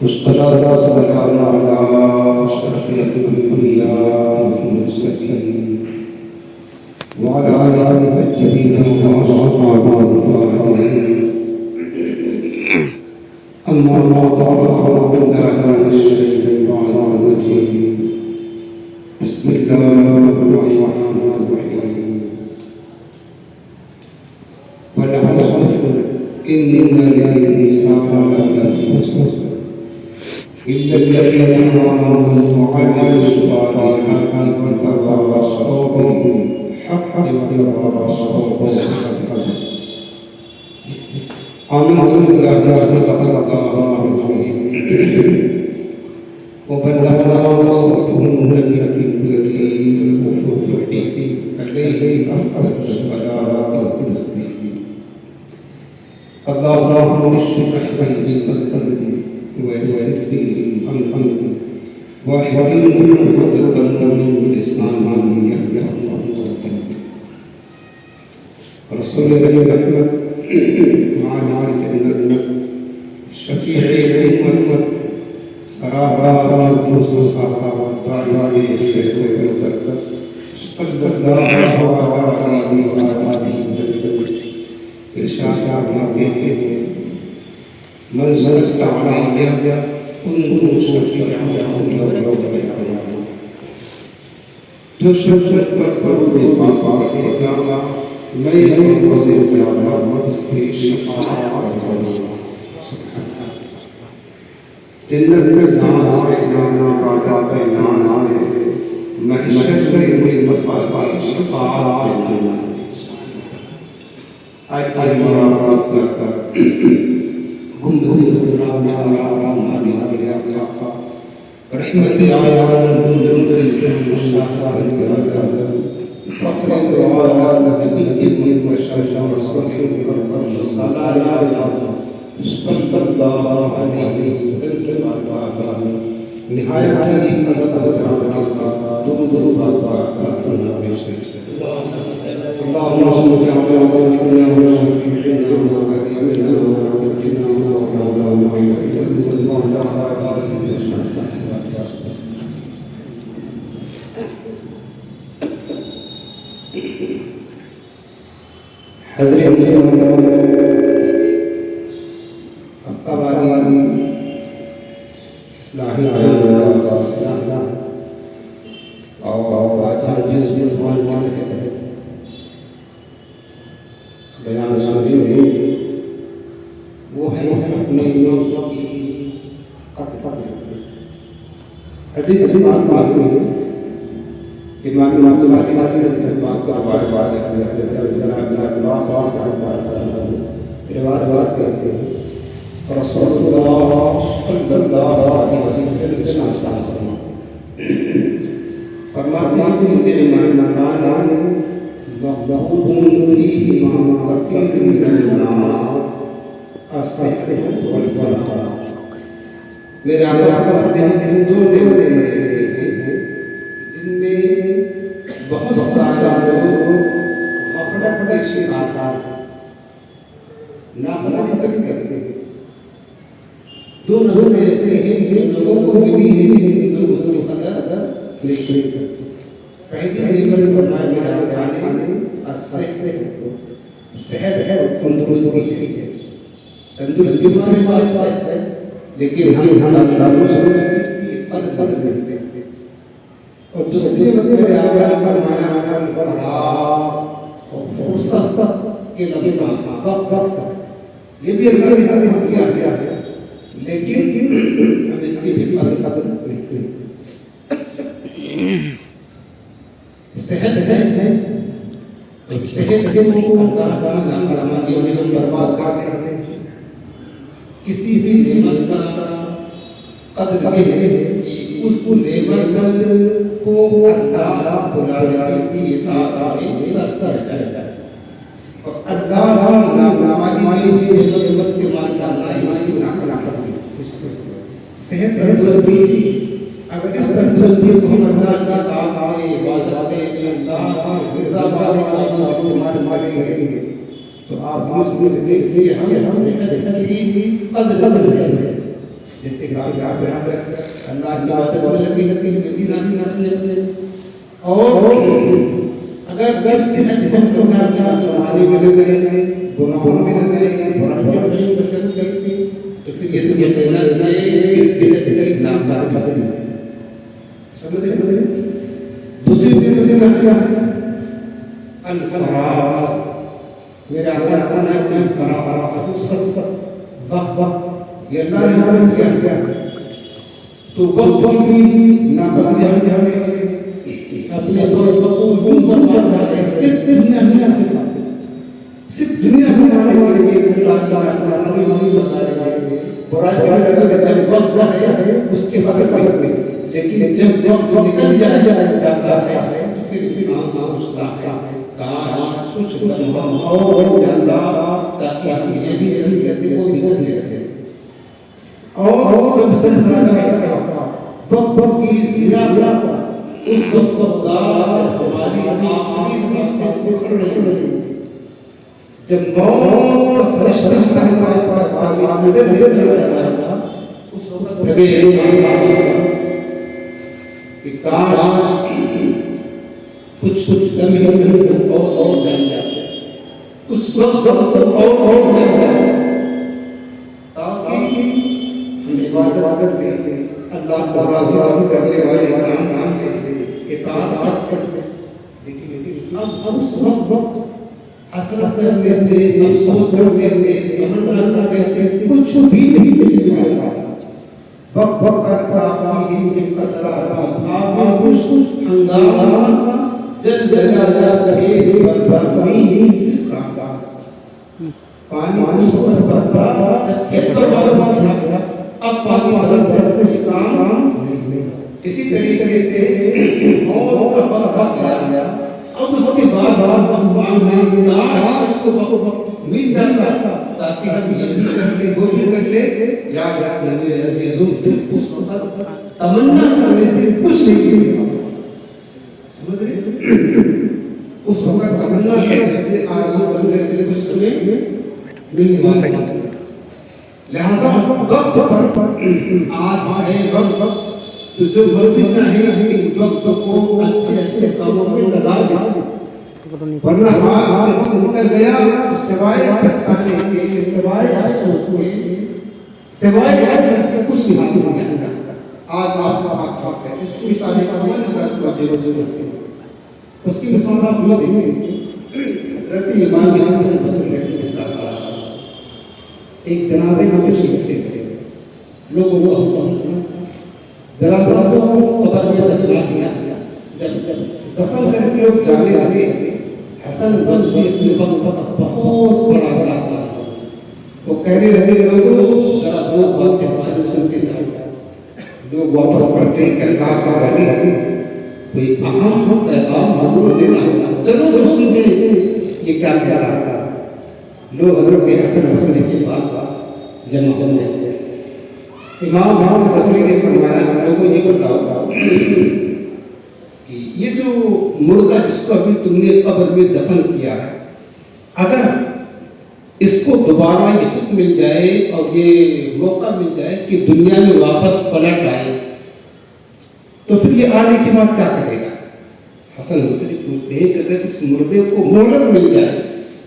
والصلاة والسلام على أشرف الأنبياء والمرسلين وعلى آله المهتدين وأصحابه الطاهرين. أما بعد فأعوذ بالله من الشيطان الرجيم. بسم الله الرحمن الرحيم. والعصر إن الإنسان لفي خسر إلا الذين آمنوا وعملوا الصالحات وتواصوا بالحق وتواصوا بالصبر. آمنت بالله وصدق الله العظيم وبلغنا رسوله النبي الكريم الغفور الرحيم عليه أفضل الصلاة والتسليم. اللهم اشرح لي صدري ويسر لي أمري واحلل عقدة من لساني يفقهوا قولي. رسول الله وعلى الجنة الشفيع الأمة سرابا قدوس الخفا باعث الخير والبركة صلى الله عليه وسلم. إرشاد عظيم من صدق علي كنت شفيعا له يوم القيامة. جو شخص پر درود پاک پڑھے گا میں روز قیامت اس کی شفاعت کروں گا. جنت میں ناز ہے عبادت میں ناز ہے محشر میں مصطفیٰ کی شفاعت میں ناز ہے. آج مرابط کر گنبدِ خضرا میں آرام آنے والے آقا رحمت عالم دولت سن شاہ پر فخر العالم نبی کی مشرف رسول کرم صلی اللہ علیہ وسلم کے بارگاہ نہایت ہی ادب و احترام کے ساتھ درود و برکات کا سلام پیش کرتے ہیں. اللهم صل على سيدنا محمد حضرت الطبرانی اصلاحی بیان کا سلسلہ اور آج جس عنوان کے بیان سنیں وہ ہے اپنے لوگوں کی قطع. حدیث کی بات معلوم ہے امام بخاری رحمہ سے بات روایت ہے حضرت عبداللہ بن عباس روایت کرتے ہیں رسول اللہ صلی اللہ علیہ وسلم ارشاد فرماتے ہیں نعمتان مغبون فيهما كثير من الناس الصحة والفلاح. میرے آقا فرماتے ہیں دو نعمتیں ایسی ہیں جن میں بہت سارے لوگ غفلت کے شکار نافرمانی کرتے ہیں. دو نعمتیں ایسے ہیں جن لوگوں کو ملی ہے لیکن لوگ اس کی قدر نہیں کرتے. پہلی نعمت فرمایا میرے آقا نے صحت ہے تندرستی ہے. تندرستی ہمارے پاس ہے لیکن ہم تندرست کی قدر کرتے ہیں. اور دوسری میرے آقا نے فرمایا فراغ اور فرصت کے لمحہ وقت یہ بھی اللہ نے ہمیں دیا ہے لیکن ہم اس کی بھی قدر نہیں کرتے. صحت ہے صحت کے اللہ کی نافرمانیوں میں ہم برباد کر رہے ہیں. کسی بھی نعمت کا قدر یہ ہے کہ اس نعمت کو اللہ بلانے کی اطاعت میں صرف کیا جائے اور اللہ کی نافرمانی میں اس نعمت کو استعمال کرنا ہے اس کی نافرمانی. صحت تندرستی اگر اس تندرستی کو ہم اللہ کی اطاعت میں عبادت میں اللہ کی رضا پانے کا استعمال کریں گے تو آپ مسلم دیکھتے ہیں ہم صحت کی قدر کریں. جیسے کامیاب اللہ کی عبادت میں لگے مدینہ سے نکلے اور اگر اس صحت کو ہمارے میں لگے گناہوں میں لگے برائیوں میں شرکت کرتے تو پھر یہ سمجھ لینا کہ اس صحت کا ناکافی ہے. سمجھ رہے ہیں؟ دوسری بات کیا ہے؟ الفراغ. میرا آقا فرماتا ہے کہ الفراغ سب وقت یہ اللہ نے ہمیں کیا تو وقت بھی ناکافی ہے. اپنے وقت کو یوں برباد کر رہے ہیں صرف دنیا میں صرف دنیا کمانے کے لیے اللہ تعالیٰ نبی محمد بتا رہے ہیں برائی پر لگا کہ جب وقت ہے اس کے بعد کوئی لیکن جب وقت نکل جاتا ہے تو پھر انسان سوچتا ہے کاش کچھ لمحہ اور ہو جاتا تاکہ ہم یہ بھی علم کرتے وہ بھی کرتے رہے. اور سب سے زیادہ احساس وقت کی زیادہ اس وقت کا جب ہماری آخری سانسیں اکھڑ رہی جب موت کا فرشتہ ہمارے پاس آگے نظر دیکھ رہا ہے اس وقت نبی کہ کاش کچھ لمحے اور جان جاتے کچھ وقت اور جان جاتے تاکہ ہم عبادت کر کے اللہ کو راضی کرنے والے کام اطاعت کرتے. لیکن اب اس وقت حسرت کرنے سے افسوس کرنے سے تمنا کرنے سے کچھ بھی نہیں ملنے والا. وقت پر کافی قطرہ آبوش ہنگامہ جل جلا پھیر برسامی اس کا پانی اس وقت برسا کھیت پر بارہ اب پانی برس کے کام نہیں. اسی طریقے سے موت کا وقت آ گیا اب اس کے بعد ہم کاش کو وقت مل جاتا تاکہ ہم یہ بھی کر لیں وہ بھی کر لیں. یاد رکھنا میرے عزیزوں پھر اس وقت تمنا کرنے سے کچھ نہیں ملے. سمجھ رہے اس وقت تمنا کرنے سے آرزو کرنے سے کچھ ہمیں ملنے والا نہیں. لہذا وقت پر آج ہے وقت تو جو مرضی چاہے کہ وقت کو اچھے کاموں میں لگا دیں ورنہ ہاتھ سے وقت نکل گیا سوائے پچھتانے کے سوائے افسوس کے سوائے حسرت کے کچھ نہیں ملے. آج آپ کا پاس ہے اس کی مثال کا ہماری ضرورت ہے. اس کی مثال آپ یہ دیکھیں حضرت امام حسن بصری رحمۃ اللہ ایک جنازے میں تشریف لے گئے لوگوں کو ذرا سا قبر میں دفنا دیا. جب دفن کر کے لوگ جانے لگے حسن بصری اپنے وقت بہت بڑا تھا. وہ کہنے لگے لوگوں ذرا دو باتیں ہماری سنتے جاؤ. لوگ واپس پلٹے کہ اللہ کا ولی کوئی اہم پیغام ضرور دینا چلو تو سنتے یہ کیا کہہ رہا تھا. لوگ حضرت حسن بصری کے پاس جمع ہونے لگے. امام حسن بصری نے فرمایا لوگوں یہ بتاؤ کہ یہ جو مردہ جس کو ابھی تم نے قبر میں دفن کیا ہے اگر اس کو دوبارہ یہ حکم مل جائے اور یہ موقع مل جائے کہ دنیا میں واپس پلٹ آئے تو پھر یہ آنے کے بعد کیا کرے گا. حسن بصری پوچھتے ہیں کہ اگر اس مردے کو مہلت مل جائے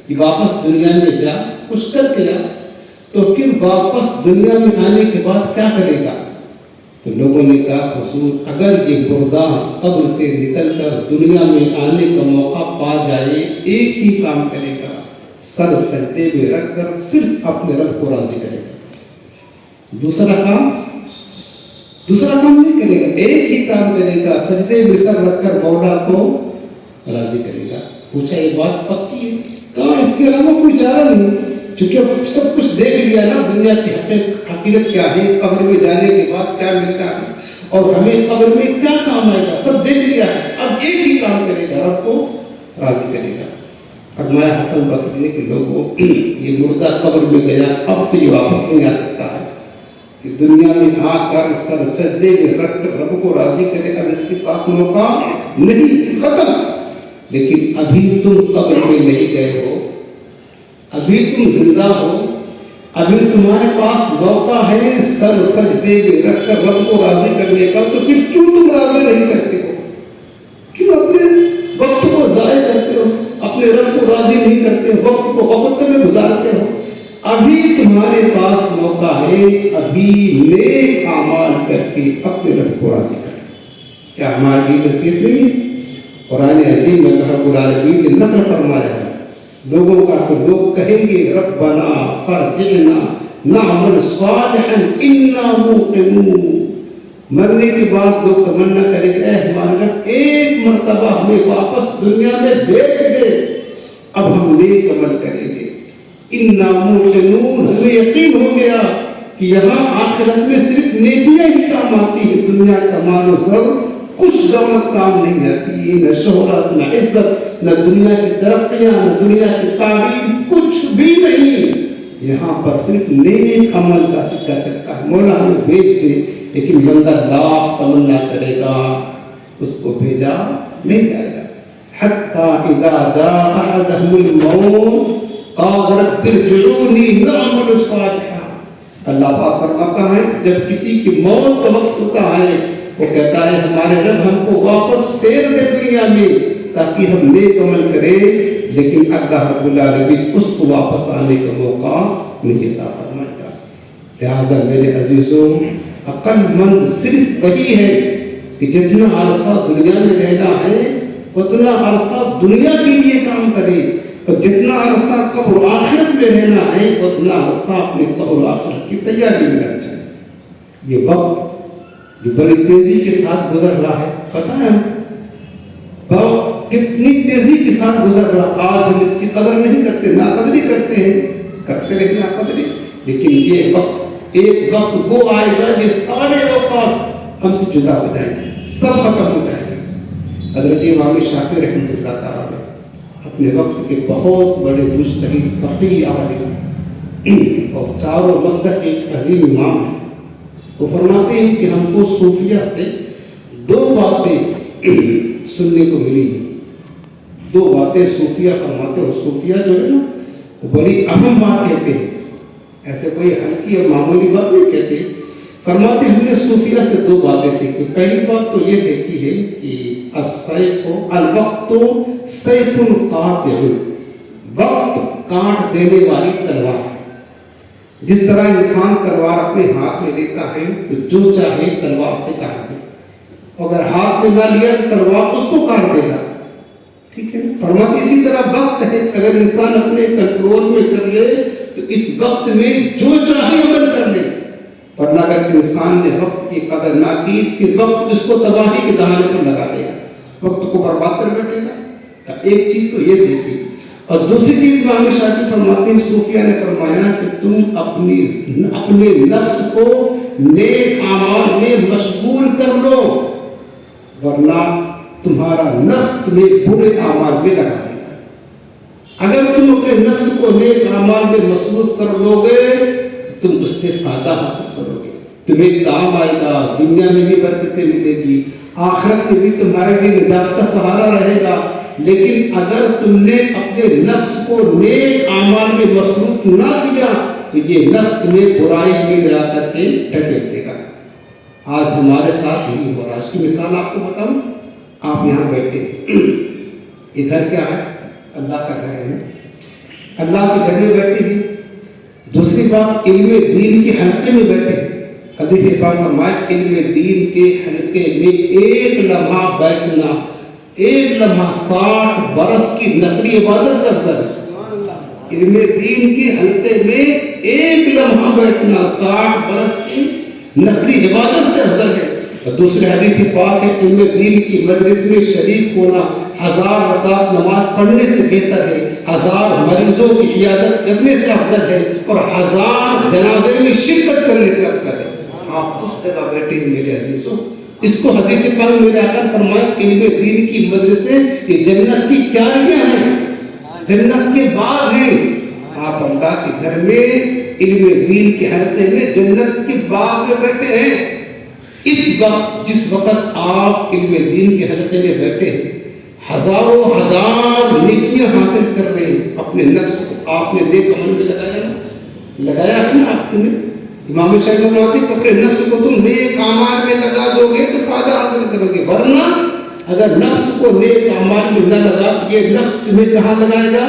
کہ واپس دنیا میں جا کچھ کر کے جا تو پھر واپس دنیا میں آنے کے بعد کیا کرے گا. تو لوگوں نے کہا حضور اگر یہ مردہ قبر سے نکل کر دنیا میں آنے کا موقع پا جائے ایک ہی کام کرے گا سر سجدے میں رکھ کر صرف اپنے رب کو راضی کرے گا. دوسرا کام نہیں کرے گا ایک ہی کام کرے گا سجدے میں سر رکھ کر مولا کو راضی کرے گا. پوچھا یہ بات پکی ہے؟ کہاں اس کے علاوہ کوئی چارہ نہیں کیونکہ سب کچھ دیکھ لیا نا دنیا کی حقیقت کیا ہے قبر میں جانے کے بعد کیا ملتا ہے اور ہمیں قبر میں کیا کام آئے گا سب دیکھ لیا ہے. اب ایک ہی کام کرے گا رب کو راضی کرے گا. فرمایا حسن بصری نے کہ لوگوں یہ مردہ قبر میں گیا اب تو یہ واپس نہیں آ سکتا ہے کہ دنیا میں آ کر سر سجدے میں رکھ کر رب کو راضی کرے گا. اس کے پاس موقع نہیں ختم. لیکن ابھی تم قبر میں نہیں گئے ہو ابھی تم زندہ ہو ابھی تمہارے پاس موقع ہے سر سجدے میں رکھ کر رب کو راضی کرنے کا، تو پھر کیوں تم راضی نہیں کرتے ہو؟ کیوں اپنے وقت کو ضائع کرتے ہو، اپنے رب کو راضی نہیں کرتے ہو، وقت کو غفلت میں گزارتے ہو؟ ابھی تمہارے پاس موقع ہے، ابھی نیک اعمال کر کے اپنے رب کو راضی کریں۔ کیا ہماری نصیحت نہیں ہے؟ قرآن عظیم میں رب العالمین نے نقل فرمایا ہے لوگوں کا، تو لوگ کہیں گے ربنا فرجعنا نعمل صالحا انا موقنون، مرنے کے بعد لوگ تمنا کریں گے اے ہمارے رب ایک مرتبہ ہمیں واپس دنیا میں بھیج دے، اب ہم نیک عمل کریں گے۔ انا موقنون، ہمیں یقین ہو گیا کہ یہاں آخرت میں صرف نیکیاں ہی کام آتی ہے، دنیا کا مال و زر کچھ دولت کام نہیں آتی ہے، نہ شہرت نہ عزت، نہ دنیا کی ترقیاں، نہ دنیا کی تعلیم، کچھ بھی نہیں۔ یہاں پر صرف نیک عمل کا سکہ چلتا ہے۔ مولا ہمیں بھیج دے، لیکن بندہ لاکھ تمنا کرے گا اس کو بھیجا نہیں جائے گا۔ حتی اذا جاء احدهم الموت قال رب ارجعونی نعمل صالحا، اللہ پاک فرماتا ہے جب کسی کی موت کا وقت ہوتا ہے وہ کہتا ہے ہمارے رب ہم کو واپس پھیر دے دنیا میں تاکہ ہم نیک عمل کریں، لیکن اللہ رب العالمین اس کو واپس آنے کا موقع نہیں عطا فرمائے گا۔ لہٰذا میرے عزیزوں، عقل مند صرف وہی ہے کہ جتنا عرصہ دنیا میں رہنا ہے اتنا عرصہ دنیا کے لیے کام کرے، اور جتنا عرصہ قبر و آخرت میں رہنا ہے اتنا عرصہ اپنے قبر و آخرت کی تیاری میں لگ جائے۔ یہ وقت جو بڑی تیزی کے ساتھ گزر رہا ہے، پتہ ہے وقت کتنی تیزی کے ساتھ گزر رہا، آج ہم اس کی قدر نہیں کرتے، ناقدری کرتے ہیں، کرتے رہے ناقدری، لیکن یہ وقت ایک وقت وہ آئے گا یہ سارے اوقات ہم سے جدا ہو جائیں گے، سب ختم ہو جائیں گے۔ حضرت امام شافعی رحمۃ اللہ تعالیٰ اپنے وقت کے بہت بڑے مجتہد فقیہ عالم اور چاروں مسلک ایک عظیم امام ہیں، وہ فرماتے ہیں کہ ہم کو صوفیہ سے دو باتیں سننے کو ملی، دو باتیں صوفیہ فرماتے، اور صوفیہ جو ہے نا وہ بڑی اہم بات کہتے ہیں، ایسے کوئی ہلکی اور معمولی بات نہیں کہتے۔ فرماتے ہم نے صوفیہ سے دو باتیں سیکھی۔ پہلی بات تو یہ سیکھی ہے کہ الوقت سیف قاطع، وقت کاٹ دینے والی تلوار ہے۔ جس طرح انسان تلوار اپنے ہاتھ میں لیتا ہے تو جو چاہے تلوار سے کاٹ دے، اگر ہاتھ میں نہ لیا تو تلوار اس کو کاٹ دے گا، ٹھیک ہے۔ فرماتے اسی طرح وقت ہے، اگر انسان اپنے کنٹرول میں کر لے تو اس وقت میں جو چاہے عمل کر لے، ورنہ اگر انسان نے وقت کی قدر نہ کی پھر وقت اس کو تباہی کے دہانے پر لگا دے گا، وقت کو برباد کر بیٹھے گا۔ ایک چیز تو یہ سیکھی، اور دوسری چیز امام شافعی فرماتے ہیں، صوفیہ نے فرمایا کہ تم اپنے نفس کو نیک اعمال میں مشغول کر لو، ورنہ تمہارا نفس تمہیں برے اعمال میں لگا دے گا۔ اگر تم اپنے نفس کو نیک اعمال میں مصروف کر لو گے تو تم اس سے فائدہ حاصل کرو گے، تمہیں کام آئے گا، دنیا میں بھی برکتیں ملے گی، آخرت میں بھی تمہارے لیے نجات کا سہارا رہے گا۔ لیکن اگر تم نے اپنے نفس کو نیک اعمال میں مصروف نہ کیا تو یہ نفس تمہیں برائی میں لے کر کے ڈھکیل دے گا۔ آج ہمارے ساتھ یہی ہو رہا ہے۔ اس کی مثال آپ کو بتاؤں، آپ یہاں بیٹھے ہیں، یہ گھر کیا ہے؟ اللہ کا گھر ہے، اللہ کے گھر میں بیٹھے ہیں۔ دوسری بات، علم دین کے حلقے میں بیٹھے ہیں۔ حدیث پاک فرمایا علم دین کے حلقے میں ایک لمحہ بیٹھنا، ایک لمحہ 60 برس کی نفلی عبادت سے افضل ہے۔ علم دین کے حلقے میں ایک لمحہ بیٹھنا 60 برس کی نفلی عبادت سے افضل ہے۔ اور دوسری حدیث پاک ہے علم دین کی مجلس میں شریک ہونا 1000 رکعت نماز پڑھنے سے بہتر ہے، 1000 مریضوں کی عیادت کرنے سے افضل ہے، اور 1000 جنازے میں شرکت کرنے سے افضل ہے۔ آپ اس جگہ بیٹھے ہیں میرے عزیزوں، اس کو حدیث پاک میں میرے آقا فرمایا علم دین کی مجلسیں یہ جنت کی کیاریاں ہیں، جنت کے باغ ہیں۔ آپ اللہ کے گھر میں علم دین کے حلقے میں جنت کے باغ میں بیٹھے ہیں۔ اس وقت جس وقت آپ علم دین کے حلقے میں بیٹھے ہیں، ہزاروں ہزار نیکیاں حاصل کر رہے ہیں، اپنے نفس کو آپ نے نیک عمل میں لگایا نا، لگایا ہے نا آپ نے. امام شاہی فرماتے ہیں اپنے نفس کو تم نیک اعمال میں لگا دو گے تو فائدہ حاصل کرو گے، ورنہ اگر نفس کو نیک اعمال میں نہ لگا تو یہ نفس تمہیں کہاں لگائے گا؟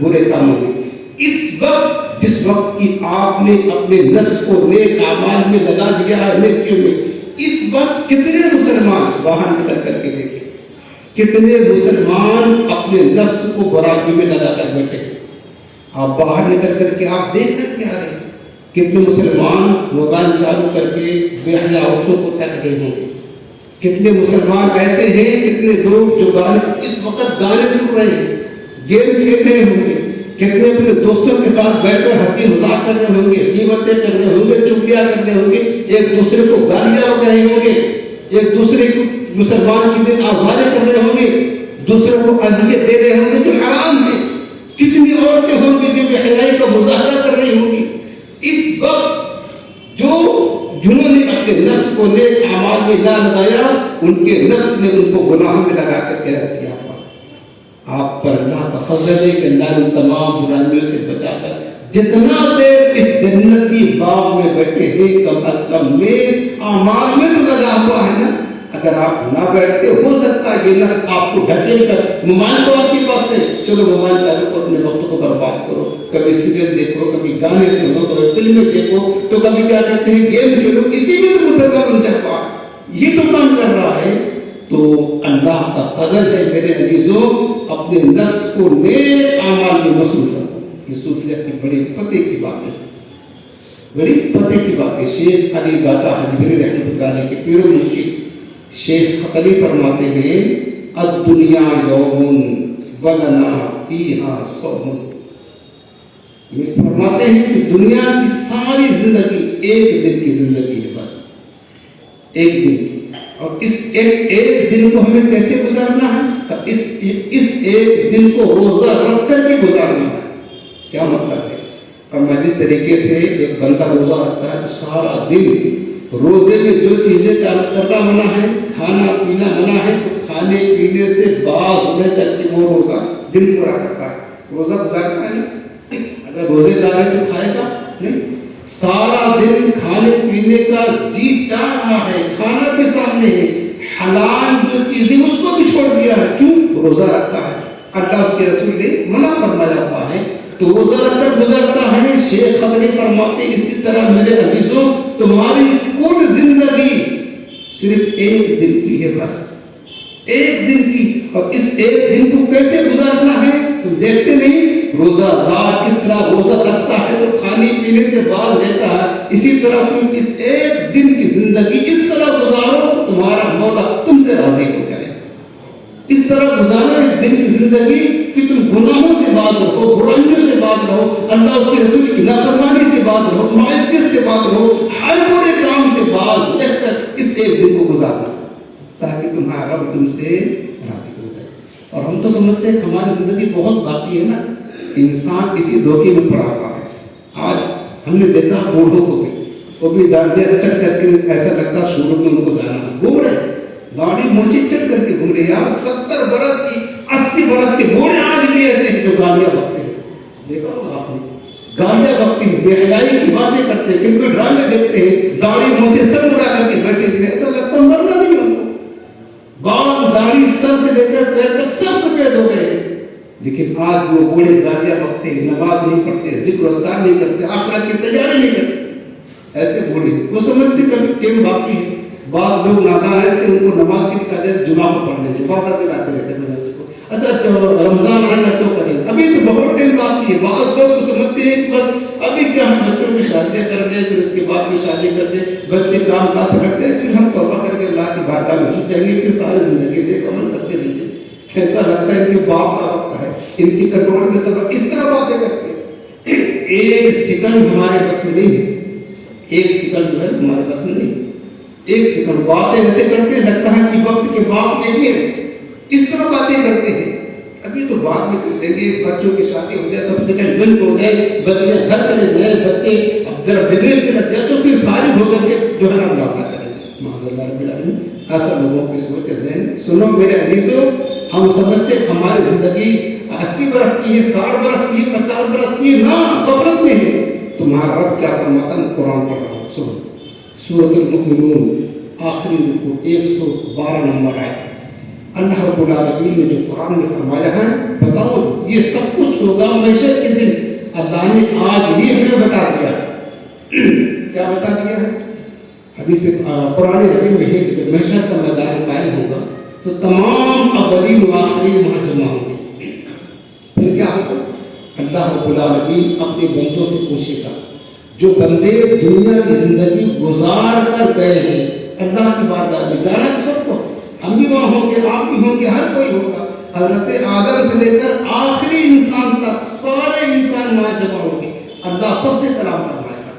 برے کاموں میں. اس وقت جس وقت کی آپ نے اپنے نفس کو نیک اعمال میں لگا دیا ہے، نیکیوں میں، اس وقت کتنے مسلمان باہر نکل کر کے دیکھیں، کتنے مسلمان اپنے نفس کو برابری میں لگا کر بیٹھے. آپ باہر نکل کر کے آپ دیکھ کر کے آ رہے ہیں کتنے مسلمان موبائل چالو کر کے بے حیا عورتوں کو تک رہے ہوں گے. کتنے مسلمان ایسے ہیں، کتنے لوگ جو اس وقت گانے سن رہے ہیں، گیم کھیل رہے ہوں گے، کتنے اپنے دوستوں کے ساتھ بیٹھ کر ہنسی مذاق کر رہے ہوں گے، غیبتیں کر رہے ہوں گے، چگلیاں کر رہے ہوں گے، ایک دوسرے کو گالیاں کر رہے ہوں گے، ایک دوسرے کو مسلمان کے دن آزادے کر رہے ہوں گے، دوسروں کو اذیت دے رہے ہوں گے جو حرام ہے. کتنی عورتیں ہوں گی جو بے حیائی کا مظاہرہ کر رہی ہوں گی. اس وقت جنہوں نے اپنے نفس کو نیک اعمال میں نہ لگایا، ان کے نفس نے ان کو گناہوں میں لگا کر کے رکھ دیا. آپ پر اللہ کا فضل ہے کہ اللہ نے تمام برائیوں سے بچا کر جتنا دیر اس جنتی باغ میں بیٹھے ہیں کم از کم نیک اعمال میں تو لگا ہوا ہے نا. اگر آپ نہ بیٹھتے ہو سکتا ہے یہ نفس آپ کو ڈھکیل کر، موبائل تو آپ کے پاس ہے، چلو موبائل چالو کرو، اپنے وقت کو برباد کرو، کبھی سیریل دیکھو، کبھی گانے سنو، کبھی فلمیں دیکھو، تو کبھی کیا کہتے ہیں گیم کھیلو. اسی میں تو مسلمان بن جاتا ہے، یہ تو کام کر رہا ہے. تو اللہ کا فضل ہے میرے عزیزوں، اپنے نفس کو نیک اعمال میں مصروف رکھو. یہ صوفیہ کی بڑی پتے کی بات ہے، بڑی پتے کی بات ہے. شیخ علی داتا حجویری رحمۃ اللہ علیہ کے پیر و مرشد شیخ خطلی فرماتے ہیں الدنیا یوم ولنا فیہا صوم. یہ فرماتے ہیں کہ دنیا کی ساری زندگی ایک دن کی زندگی ہے، بس ایک دن کی. اور اس ایک دن کو ہمیں کیسے گزارنا ہے؟ اس ایک دن کو روزہ رکھ کر کے گزارنا ہے. کیا مطلب ہے؟ فرمایا جس طریقے سے ایک بندہ روزہ رکھتا ہے تو سارا دن روزے میں جو چیزیں کرنا منع ہے، کھانا پینا منع ہے، تو کھانے پینے سے باز رہ کر کے وہ روزہ دن پورا کرتا ہے، روزہ گزارتا ہے. اگر روزے دار ہے تو کھائے گا نہیں. سارا دن کھانے پینے کا جی چاہ رہا ہے، کھانا کے سامنے ہے، حلال جو چیزیں اس کو بھی چھوڑ دیا ہے. کیوں؟ روزہ رکھتا ہے. اللہ اس کے رسول نے منع فرمایا ہوا ہے تو روزہ رکھ کر گزرتا ہے. شیخ خضری فرماتے اسی طرح میرے عزیزوں تمہاری کل زندگی صرف ایک دن کی ہے، بس ایک دن کی. اور اس ایک دن کو کیسے گزارنا ہے؟ تم دیکھتے نہیں روزہ دار کس طرح روزہ رکھتا ہے تو کھانے پینے سے باز رہتا ہے. اسی طرح تم اس ایک دن کی زندگی اس طرح گزارو تو تمہارا مولا تم سے راضی ہو جائے. اس طرح گزارو ایک دن کی زندگی کہ تم گناہوں سے باز رہو، برائیوں سے باز رہو، اللہ اس کے رسول کی نافرمانی سے باز رہو، معصیت سے باز رہو، ہر برے کام سے باز رہ کر اس ایک دن کو گزارنا تاکہ تمہارا رب تم سے راضی ہو جائے. اور ہم تو سمجھتے ہیں کہ ہماری زندگی بہت باقی ہے نا. انسان اسی دھوکے میں پڑا ہوا ہے. آج ہم نے دیکھا بوڑھوں کو بھی، وہ بھی داڑیاں چڑھ کر کے ایسا لگتا شروع میں ان کو جانا گھوم رہے، داڑھی مونچھی چڑھ کر کے گھوم رہے. یار 70 برس کی 80 برس کے بوڑھے آج بھی ایسے ہیں جو گالیاں بکتے ہیں. دیکھا ہوگا آپ نے، گالیاں بکتے ہیں، بے حیائی کی باتیں کرتے ہیں، فلمیں ڈرامے دیکھتے ہیں، داڑھی مونچھے سب اڑا کر کے بیٹھے ہوئے، ایسا لگتا مرنا نہیں ان کو. بال داڑھی سر سے لے کر پیر تک سب سفید ہو گئے. لیکن آج وہ بوڑھے گالیاں بکتے ہیں، نماز نہیں پڑھتے، ذکر اذکار نہیں کرتے، آخرت کی تیاری نہیں کرتے. ایسے بوڑھے وہ سمجھتے کبھی ٹیم باقی ہے. بعض لوگ نادان ایسے ان کو نماز کی قدر جمعہ کو پڑھ لیتے، عبادت دلاتے رہتے ہیں. اچھا رمضان آئے گا تو کریں، ابھی تو بہت ٹائم باقی ہے. بعض لوگ تو سمجھتے ہیں کہ بس ابھی کیا ہم بچوں کی شادیاں کر لیں، پھر اس کے بعد بھی شادی کرتے، بچے کام کاج سے رکھتے ہیں، پھر ہم توبہ کر کے اللہ کی بارگاہ میں چھپ جائیں گے، پھر ساری زندگی نیک عمل کرتے رہیں گے. ایسا لگتا ہے ان کے باپ کا وقت ہے، ان کی کنٹرول میں سب اس طرح باتیں کرتے ہیں. ایک سیکنڈ ہمارے بس میں نہیں ہے، ایک سیکنڈ جو ہے ہمارے بس میں نہیں. ایک سیکنڈ باتیں ایسے کرتے ہیں لگتا ہے کہ وقت کے باپ میں ہی ہے، اس طرح باتیں کرتے ہیں. ابھی تو بعد میں کر لیں گے، بچوں کی شادی ہو جائے، سب سے کنوینٹ ہو گئے، بچے گھر چلے گئے، بچے اب ذرا بزنس میں لگ گئے تو پھر فارغ ہو کر کے جو ہے نا اللہ کریں گے. معاذ اللہ رب العالمین. ایسا لوگوں کی سوچ ذہن. سنو میرے عزیزوں، ہم سمجھتے کہ ہماری زندگی 80 برس کی ہے، 60 برس کی ہے، 50 برس کی ہے، نہ غفلت میں ہے. تمہارا رب کیا فرماتا ہے؟ قرآن پڑھ رہا ہوں، سنو سورۃ المؤمنون آخری رکوع 112 نمبر ہے۔ اللہ رب العالمین نے جو قرآن میں فرمایا ہے، بتاؤ یہ سب کچھ ہوگا محشر کے دن، اللہ نے آج ہی ہمیں بتا دیا۔ کیا بتا دیا ہے؟ حدیث قرآن عظیم میں ہے کہ جب محشر کا میدان قائم ہوگا تو تمام اولین و آخرین وہاں جمع ہوں گے۔ پھر کیا ہوگا؟ اللہ رب العالمین اپنے بندوں سے پوچھے گا، جو بندے دنیا کی زندگی گزار کر گئے ہیں اللہ کی بارگاہ میں، جانا تو سب کو، ہم بھی وہاں ہوں گے، آپ بھی ہوں گے، ہر کوئی ہوگا، حضرت آدم سے لے کر آخری انسان تک سارے انسان وہاں جمع ہوں گے۔ اللہ سب سے کلام فرمائے گا،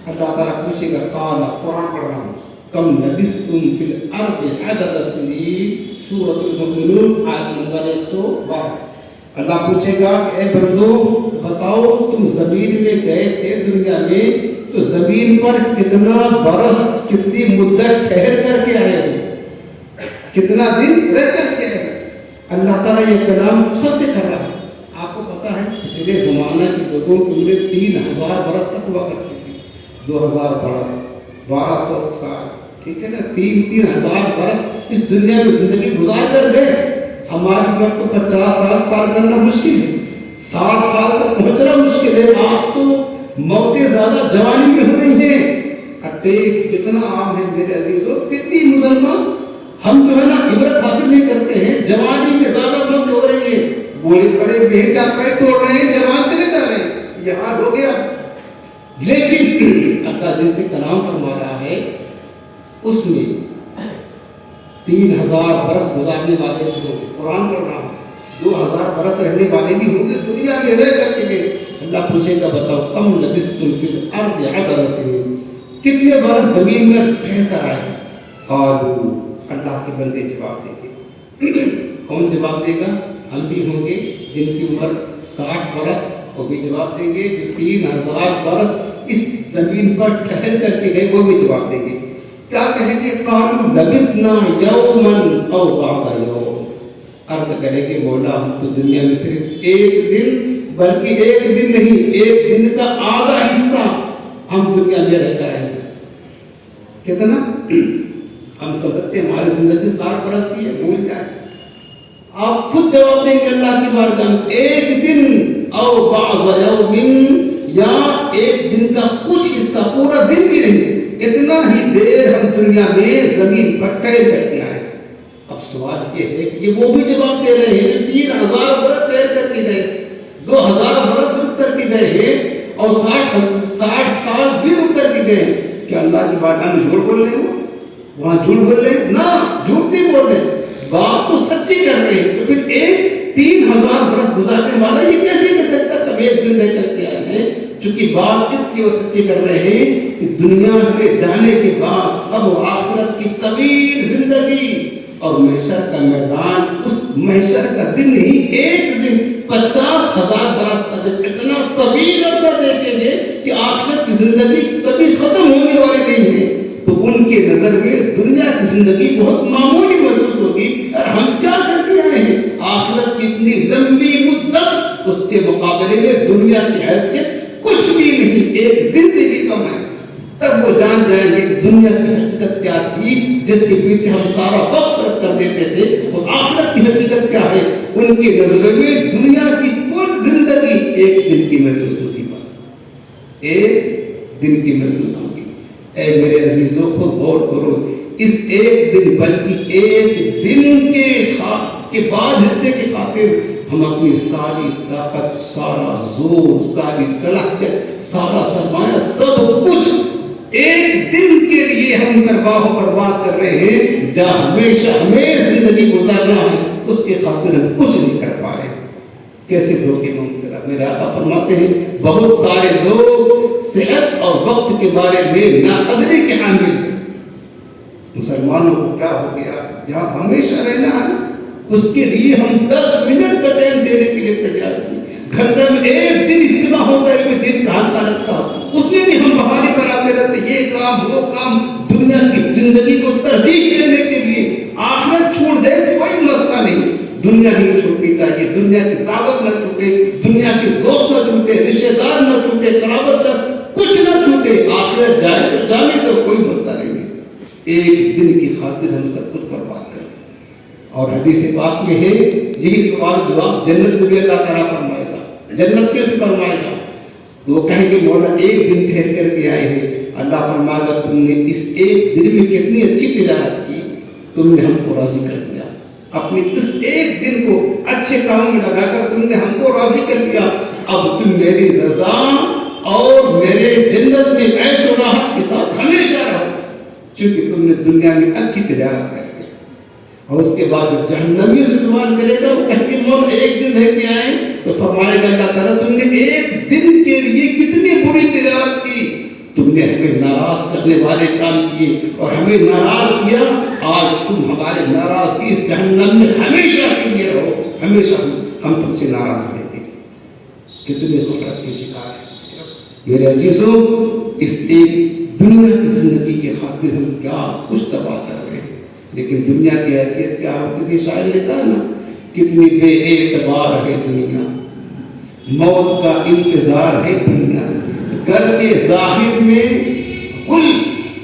اللہ تعالیٰ پوچھے گا، قال قرآن پڑھ رہا ہوں، کم لبثتم فی الارض عدد سنین، سورۃ المؤمنون آیت نمبر 112۔ اللہ پوچھے گا کہ اے بندو بتاؤ تم زمین میں گئے تھے دنیا میں تو زمین پر کتنا برس کتنی مدت ٹھہر کر کے آئے ہو، کتنا دن رہ کر کے آئے ہو۔ اللہ تعالیٰ یہ کلام سب سے کر رہا ہے۔ آپ کو پتا ہے پچھلے زمانہ کے لوگوں کی عمریں 3000 برس تک ہوا کرتی تھی، 2000 برس، 1200 سال، ٹھیک ہے نا، 3000 برس اس دنیا میں زندگی گزار کر گئے۔ ہماری وقت تو 50 سال پار کرنا مشکل ہے، 60 سال تک پہنچنا مشکل ہے۔ آپ تو موتیں زیادہ جوانی میں ہو رہی ہیں، اٹیک کتنا عام ہے میرے عزیزوں، کتنی مسلمان ہم جو ہے نا عبرت حاصل نہیں کرتے ہیں، جوانی میں زیادہ موتیں ہو رہی ہیں، بوڑھے پڑے بے چاپائے توڑ رہے ہیں، جوان چلے جا رہے ہیں، یہ حال ہو گیا۔ لیکن اللہ جیسے کلام فرما رہا ہے اس میں 3000 برس گزارنے والے بھی ہوں گے، قرآن پڑھ رہا ہوں، 2000 برس رہنے والے بھی ہوں گے، دنیا میں رہ کر کے گئے۔ اللہ پوچھے گا بتاؤ کم لبثتم فی الارض عدد سنین، کتنے برس زمین میں ٹھہر کر آئے؟ قالوا، اللہ کے بندے جواب دیں گے۔ کون جواب دے گا؟ ہم بھی ہوں گے جن کی عمر 60 برس، وہ بھی جواب دیں گے، جو 3000 برس اس زمین پر ٹھہر کر کے گئے وہ بھی جواب دیں گے۔ کیا کہیں گے؟ قالوا لبثنا یوما او بعض یوم، عرض کریں گے مولا ہم تو دنیا میں صرف ایک دن، بلکہ ایک دن نہیں، ایک دن کا آدھا حصہ ہم دنیا میں رہ کر آئے۔ بس کتنا ہم سمجھتے ہیں ہماری زندگی 60 برس کی ہے، بھول جائے۔ آپ خود جواب دیں گے اللہ کی بارگاہ میں، ایک دن او بعض یوم، یا ایک دن کا کچھ حصہ، پورا دن بھی نہیں، اتنا ہی دیر ہم دنیا میں زمین پر ٹھہر کر کے آئے۔ اب سوال یہ ہے کہ یہ وہ بھی جواب دے رہے ہیں 3000 برس ٹھہر کر کے گئے، 2000 برس رک کر کے گئے ہیں، اور 60 سال بھی رک کر کے گئے۔ کیا اللہ کی بارگاہ میں جھوٹ بول رہے ہیں؟ وہاں جھوٹ بول رہے ہیں؟ نہ، جھوٹ نہیں بول رہے، بات تو سچی کر رہے ہیں۔ تو پھر ایک 3000 برس گزارنے والا یہ کیسے کہہ سکتا ہے ایک دن رہ کر کے آئے ہیں؟ چونکہ بات اس کی وہ سچی کر رہے ہیں کہ دنیا سے جانے کے بعد قبر و آخرت کی طویل زندگی اور محشر کا میدان، اس محشر کا دن ہی ایک دن 50,000 برس کا، جب اتنا طویل عرصہ دیکھیں گے کہ آخرت کی زندگی کبھی ختم ہونے والی نہیں ہے، تو ان کے نظر میں دنیا کی زندگی بہت معمولی محسوس ہوگی۔ اور ہم کیا کر کے آئے ہیں؟ آخرت کی اتنی لمبی مدت، اس کے مقابلے میں دنیا کی حیثیت کچھ بھی نہیں، ایک دن سے بھی کم ہے۔ تب وہ جان جائیں گے کہ دنیا کی حقیقت کیا تھی، جس کے پیچھے ہم سارا وقت صرف کر دیتے تھے، اور آخرت کی حقیقت کیا ہے۔ ان کی نظر میں دنیا کی کل زندگی ایک دن کی محسوس ہوگی، بس ایک دن کی محسوس ہوگی۔ اے میرے عزیزوں، خود غور کرو، اس ایک دن، بلکہ ایک دن کے بعد حصے کی خاطر ہم اپنی ساری طاقت، سارا زور، ساری صلاحیت، سارا سرمایہ، سب کچھ ایک دن کے لیے ہم تباہ و برباد کر رہے ہیں، جہاں ہمیشہ ہمیں زندگی گزارنا ہے اس کے خاطر ہم کچھ نہیں کر پا رہے۔ کیسے دھوکے میں مبتلا؟ میرے آقا فرماتے ہیں بہت سارے لوگ صحت اور وقت کے بارے میں ناقدری کے عامل ہیں۔ مسلمانوں کو کیا ہو گیا؟ جہاں ہمیشہ رہنا ہے اس کے لیے ہم 10 منٹ کا ٹائم دینے کے لیے تیار ہیں۔ گھنٹہ میں ایک دن اجتماع ہوتا ہے، میں دن کہاں کا لگتا، اس میں بھی ہم بہانے بناتے رہتے، یہ کام وہ کام، دنیا کی زندگی کو ترجیح دینے کے لیے۔ آخرت چھوڑ دے کوئی مسئلہ نہیں، دنیا نہیں چھوڑنی چاہیے، دنیا کی دعوت نہ چھوٹے، دنیا کے دوست نہ چھوٹے، رشتے دار نہ چھوٹے، قرابت نہ، لے, آخرت جائے تو جانے دو, کوئی مسئلہ نہیں ہے. ایک دن کی خاطر ہم سب کچھ برباد کر دیں. اور حدیث پاک میں ہے یہی سوال جواب جنت میں بھی اللہ تعالیٰ فرمائے گا, جنت میں سے فرمائے گا. تو وہ کہیں گے مولا ایک دن ٹھہر کر کے آئے ہیں. اللہ فرمائے گا تم نے اس ایک دن میں کتنی اچھی تجارت کی, تم نے ہم کو راضی کر دیا. اپنی اس ایک دن کو اچھے کاموں میں لگا کر تم نے ہم کو راضی کر دیا. اب تم میری رضا اور میرے جنت میں عیش و راحت کے ساتھ ہمیشہ رہو, چونکہ تم نے دنیا میں اچھی تجارت کر دی. اور اس کے بعد جب جہنمی سے سوال کرے گا وہ کہیں گے مولا ایک دن رہ کے آئے, تو فرمائے گا اللہ تعالیٰ تم نے ایک دن کے لیے کتنی بری تجارت کی, تم نے ہمیں ناراض کرنے والے کام کیے اور ہمیں ناراض کیا. آج تم ہمارے ناراضگی اس جہنم میں ہمیشہ کے لیے رہو, ہمیشہ ہم تم سے ناراض رہیں گے. کتنے غفلت کے شکار ہیں میرے عزیزوں. اس ایک دنیا کی زندگی کی خاطر ہم کیا کچھ تباہ کر رہے ہیں. لیکن دنیا کی حیثیت کیا, کسی شاعر نے کہا نا کتنی بے اعتبار ہے دنیا, موت کا انتظار ہے دنیا, گھر کے ظاہر میں گل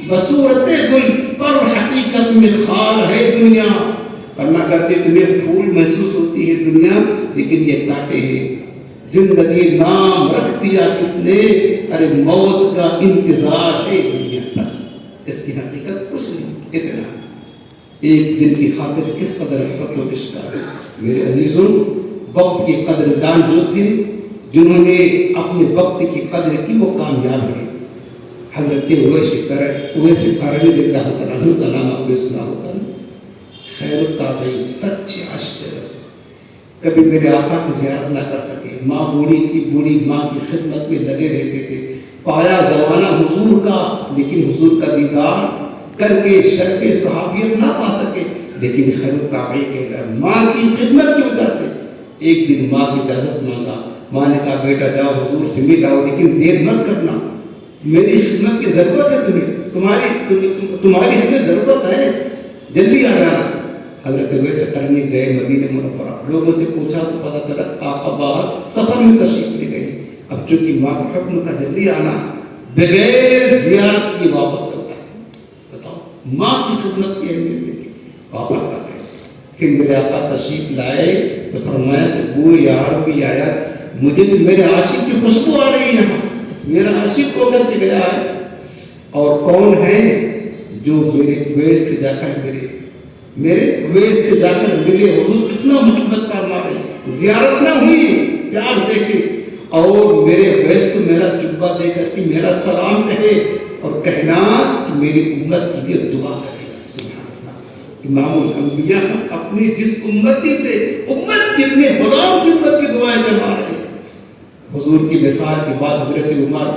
بصورت گل پر حقیقت میں خار ہے دنیا. ورنہ کرتے تمہیں پھول محسوس ہوتی ہے دنیا, لیکن یہ کانٹے ہیں. زندگی نام رکھ دیا کس نے, ارے موت کا انتظار ہے دنیا. بس اس کی حقیقت کچھ نہیں, اتنا ایک دن کی خاطر کس قدر فکر و شکار. میرے عزیزوں, وقت کے قدر دان جو تھے, جنہوں نے اپنے وقت کی قدر کی, وہ کامیاب ہیں. حضرت اویس قرنی اللہ تعالیٰ عنہ کا نام آپ نے سنا ہوگا, خیر التابعین, سچے عاشق رسول. کبھی میرے آقا کی زیارت نہ کر سکے, ماں بوڑھی تھی, بوڑھی ماں کی خدمت میں لگے رہتے تھے. پایا زمانہ حضور کا, لیکن حضور کا دیدار کر کے شرف صحابیت نہ پا سکے. لیکن خیر التابعین کہتا ہے ماں کی خدمت کی وجہ سے ایک دن ماں سے اجازت مانگا. ماں نے کہا بیٹا جاؤ حضور سے مل آؤ, لیکن دیر مت کرنا, میری خدمت کی ضرورت ہے تمہیں, تمہاری ہمیں ضرورت ہے, جلدی آ جانا. حضرت اویس قرنی گئے مدینہ منورہ, لوگوں سے پوچھا تو پتہ چلا آقا باہر سفر میں تشریف لے گئے. اب چونکہ ماں کا حکم تھا جلدی آنا, بغیر زیارت کی واپس کرتا ہے. بتاؤ ماں کی خدمت کی اہمیت دیکھیں, واپس آ گئے. پھر میرے آقا تشریف لائے تو فرمایا کہ بو یار بھی آیا, مجھے تو میرے عاشق کی خوشبو آ رہی ہے یہاں, میرا عاشق ہو کر کے گیا ہے. اور کون ہے جو میرے اویس سے جا کر میرے اویس سے جا کر ملے, حضور اتنا محبت کا مارے, زیارت نہ ہوئی, پیار دیکھے, اور میرے اویس کو میرا جبہ دے کر کے میرا سلام کہے اور کہنا کہ میری امت کے لیے دعا کرے گا. سبحان اللہ. امام الانبیاء اپنی جس امتی سے, امت کے اپنے غلام سے امت کی دعائیں کروا رہے ہیں. حضور کی مثال کے بعد حضرت عمر,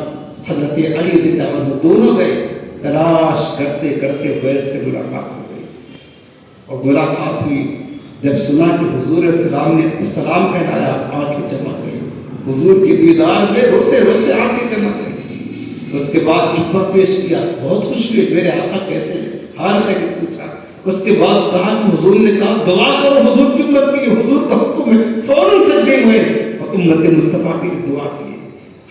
حضرت علی رضی اللہ عنہ دونوں گئے, تلاش کرتے کرتے اویس سے ملاقات ہو گئی. اور ملاقات ہوئی, جب سنا کہ حضور السلام نے سلام کہلایا, آنکھیں چمک گئی. حضور کی دیدار میں روتے روتے آنکھیں چمک گئی. اس کے بعد جبہ پیش کیا, بہت خوش ہوئے, میرے آقا کیسے, حال خیر پوچھا. اس کے بعد کہا کہ حضور نے کہا دعا کرو حضور کی امت کے لیے, حضور کا حکم ہے. فوراً سجدے ہوئے اور امت مصطفیٰ کے لیے دعا کی.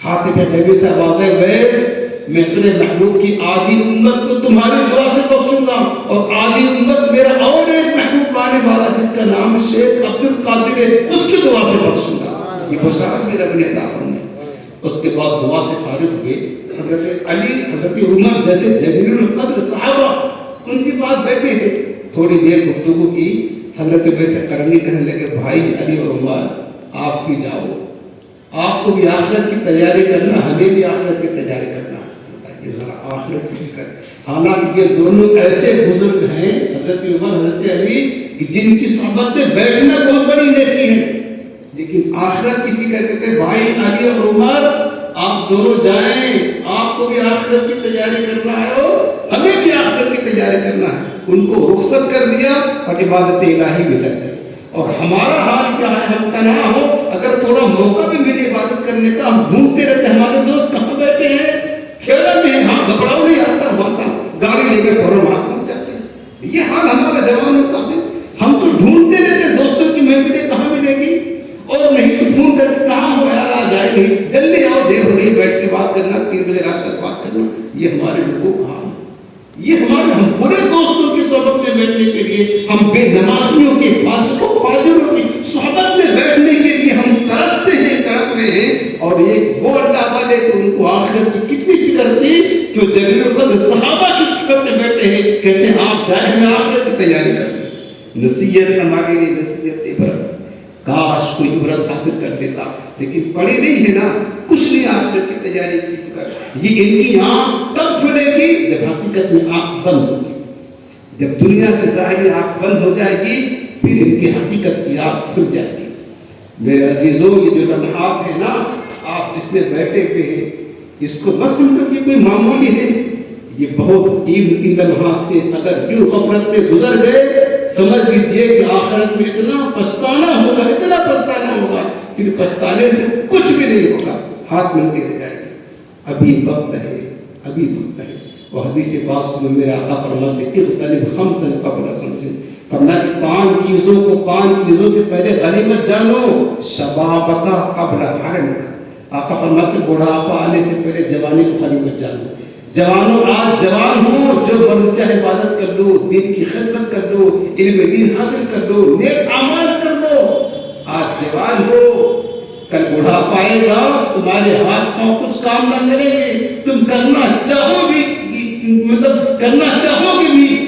ہاتھ پہ نبی سے آواز ہے, اویس میں اپنے محبوب کی آدھی امت کو تمہاری دعا سے بخشوں گا, اور آدھی امت میرا اور ایک محبوب آنے والا جس کا نام شیخ عبد القادر ہے, اس کی دعا سے بخشوں گا. یہ بشارت میرا رب نے عطا فرمائی. اس کے بعد دعا سے فارغ ہوئے. حضرت علی, حضرت عمر جیسے جلیل القدر صحابہ ان کے پاس بیٹھے ہیں. تھوڑی دیر گفتگو کی. حضرت اویس قرنی کہنے لگے بھائی علی اور عمر آپ بھی جاؤ, آپ کو بھی آخرت کی تیاری کرنا, ہمیں بھی آخرت کی تیاری کرنا. بتائیے ذرا آخرت کی فکر. حالانکہ یہ دونوں ایسے بزرگ ہیں حضرت عمر حضرت علی کہ جن کی صحبت میں بیٹھنا بہت بڑی نیکی ہے, لیکن آخرت کی فکر کرتے ہیں. بھائی علی اور عمر آپ دونوں جائیں, آپ کو بھی آخرت کی تیاری کرنا ہے اور ہمیں بھی آخرت کی تیاری کرنا ہے. ان کو رخصت کر دیا اور عبادت الہی میں لگ گئے. اور ہمارا حال کیا ہے, ہم تنہا ہو, اگر تھوڑا موقع بھی ملے عبادت کرنے کا, ہم ڈھونڈتے رہتے ہمارے دوست کہاں بیٹھے ہیں, کھیلا میں ہیں, ہاں گھبراؤ نہیں آتا ہوتا, گاڑی لے کر فوراً وہاں پہنچ جاتے ہیں. یہ حال ہمارا جوان ہوتا ہے. ہم تو ڈھونڈتے رہتے دوستوں کی محفلیں کہاں ملے گی, اور نہیں تو فون کر کے کہاں ہو یار, آ جائے نہیں, جلدی آؤ, دیر ہو رہی ہے, بیٹھ کے بات کرنا, 3 بجے رات تک بات کرنا. یہ ہمارے لوگوں کا حال ہے۔ یہ ہمارے ہم برے دوستوں کی صحبت میں بیٹھنے کے لیے، ہم بے نمازیوں کے فاسقوں فاجروں کی صحبت میں بیٹھنے کے لیے ہم ترستے ہیں، تڑپ رہے ہیں۔ اور ایک وہ اللہ والے تو ان کو آخرت کی کتنی فکر تھی کہ وہ جلیل القدر صحابہ کی صحبت میں بیٹھے ہیں، کہتے ہیں آپ جائیں ہمیں آخرت کی تیاری کریں۔ نصیحت ہمارے لیے نصیحت عبرت، کاش کوئی عبرت حاصل کر لیتا، لیکن پڑھی نہیں ہے نا، کچھ نہیں آخرت کی تیاری کی فکر۔ یہ ان کی آنکھ کب کھلے گی؟ جب حقیقت میں آنکھ بند ہوگی، جب دنیا کی ظاہری آنکھ بند ہو جائے گی، پھر ان کی حقیقت کی آنکھ کھل جائے گی۔ میرے عزیزوں، یہ جو لمحات ہیں نا، آپ جس میں بیٹھے ہوئے ہیں، اس کو مت سمجھو کہ کوئی معمولی ہے، یہ بہت قیمتی لمحات ہیں۔ اگر یوں غفلت میں گزر گئے، سمجھ لیجیے کہ آخرت میں اتنا پچھتانا ہوگا، اتنا پچھتانا ہوگا، پھر پچھتانے سے کچھ بھی نہیں ہوگا، ہاتھ ملتے رہ جائے گا۔ ابھی وقت ہے، ابھی وقت ہے۔ وہ حدیث پاک سنو، میرے آقا فرماتے ہیں اغتنم خمسا قبل خمس، فرمایا کہ 5 چیزوں سے پہلے غنیمت جانو، شبابک قبل حرمک۔ آقا فرماتے ہیں بڑھاپا آنے سے پہلے جوانی کو غنیمت جانو۔ جوانوں، آج جوان ہو، جو مرضی چاہے عبادت کر لو، دین کی خدمت کر لو، علم دین حاصل کر لو، نیک اعمال کر لو۔ آج جوان ہو، کل بڑھاپا آئے گا، تمہارے ہاتھ پاؤں کچھ کام نہ کریں گے، تم کرنا چاہو بھی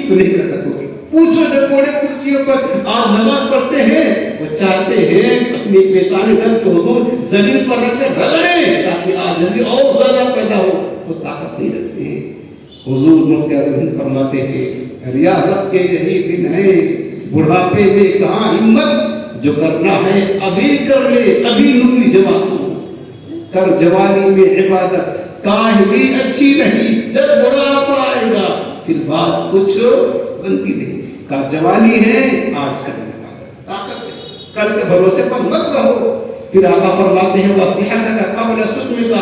تو نہیں کر سکو گے۔ پوچھو جو بڑے کرسیوں پر آپ نماز پڑھتے ہیں، وہ چاہتے ہیں اپنی پیشانی رکھ کے حضور زمین پر رکھ کے رگڑیں تاکہ عاجزی اور زیادہ پیدا ہو، وہ طاقت نہیں رکھتے ہیں۔ حضور مفتی اعظم ہند فرماتے ہیں ریاضت کے یہی دن ہے، بڑھاپے میں کہاں ہمت، جو کرنا ہے ابھی کر لے، ابھی نوری جوان تو کر، جوانی میں عبادت کاہلی اچھی نہیں، جب بڑھاپا آئے گا پھر بات کچھ بنتی نہیں۔ کہا جوانی ہے آج کرنے کا طاقت ہے، کل کے بھروسے پر مت رہو۔ پھر آقا فرماتے ہیں وصحتک قبل سقمک،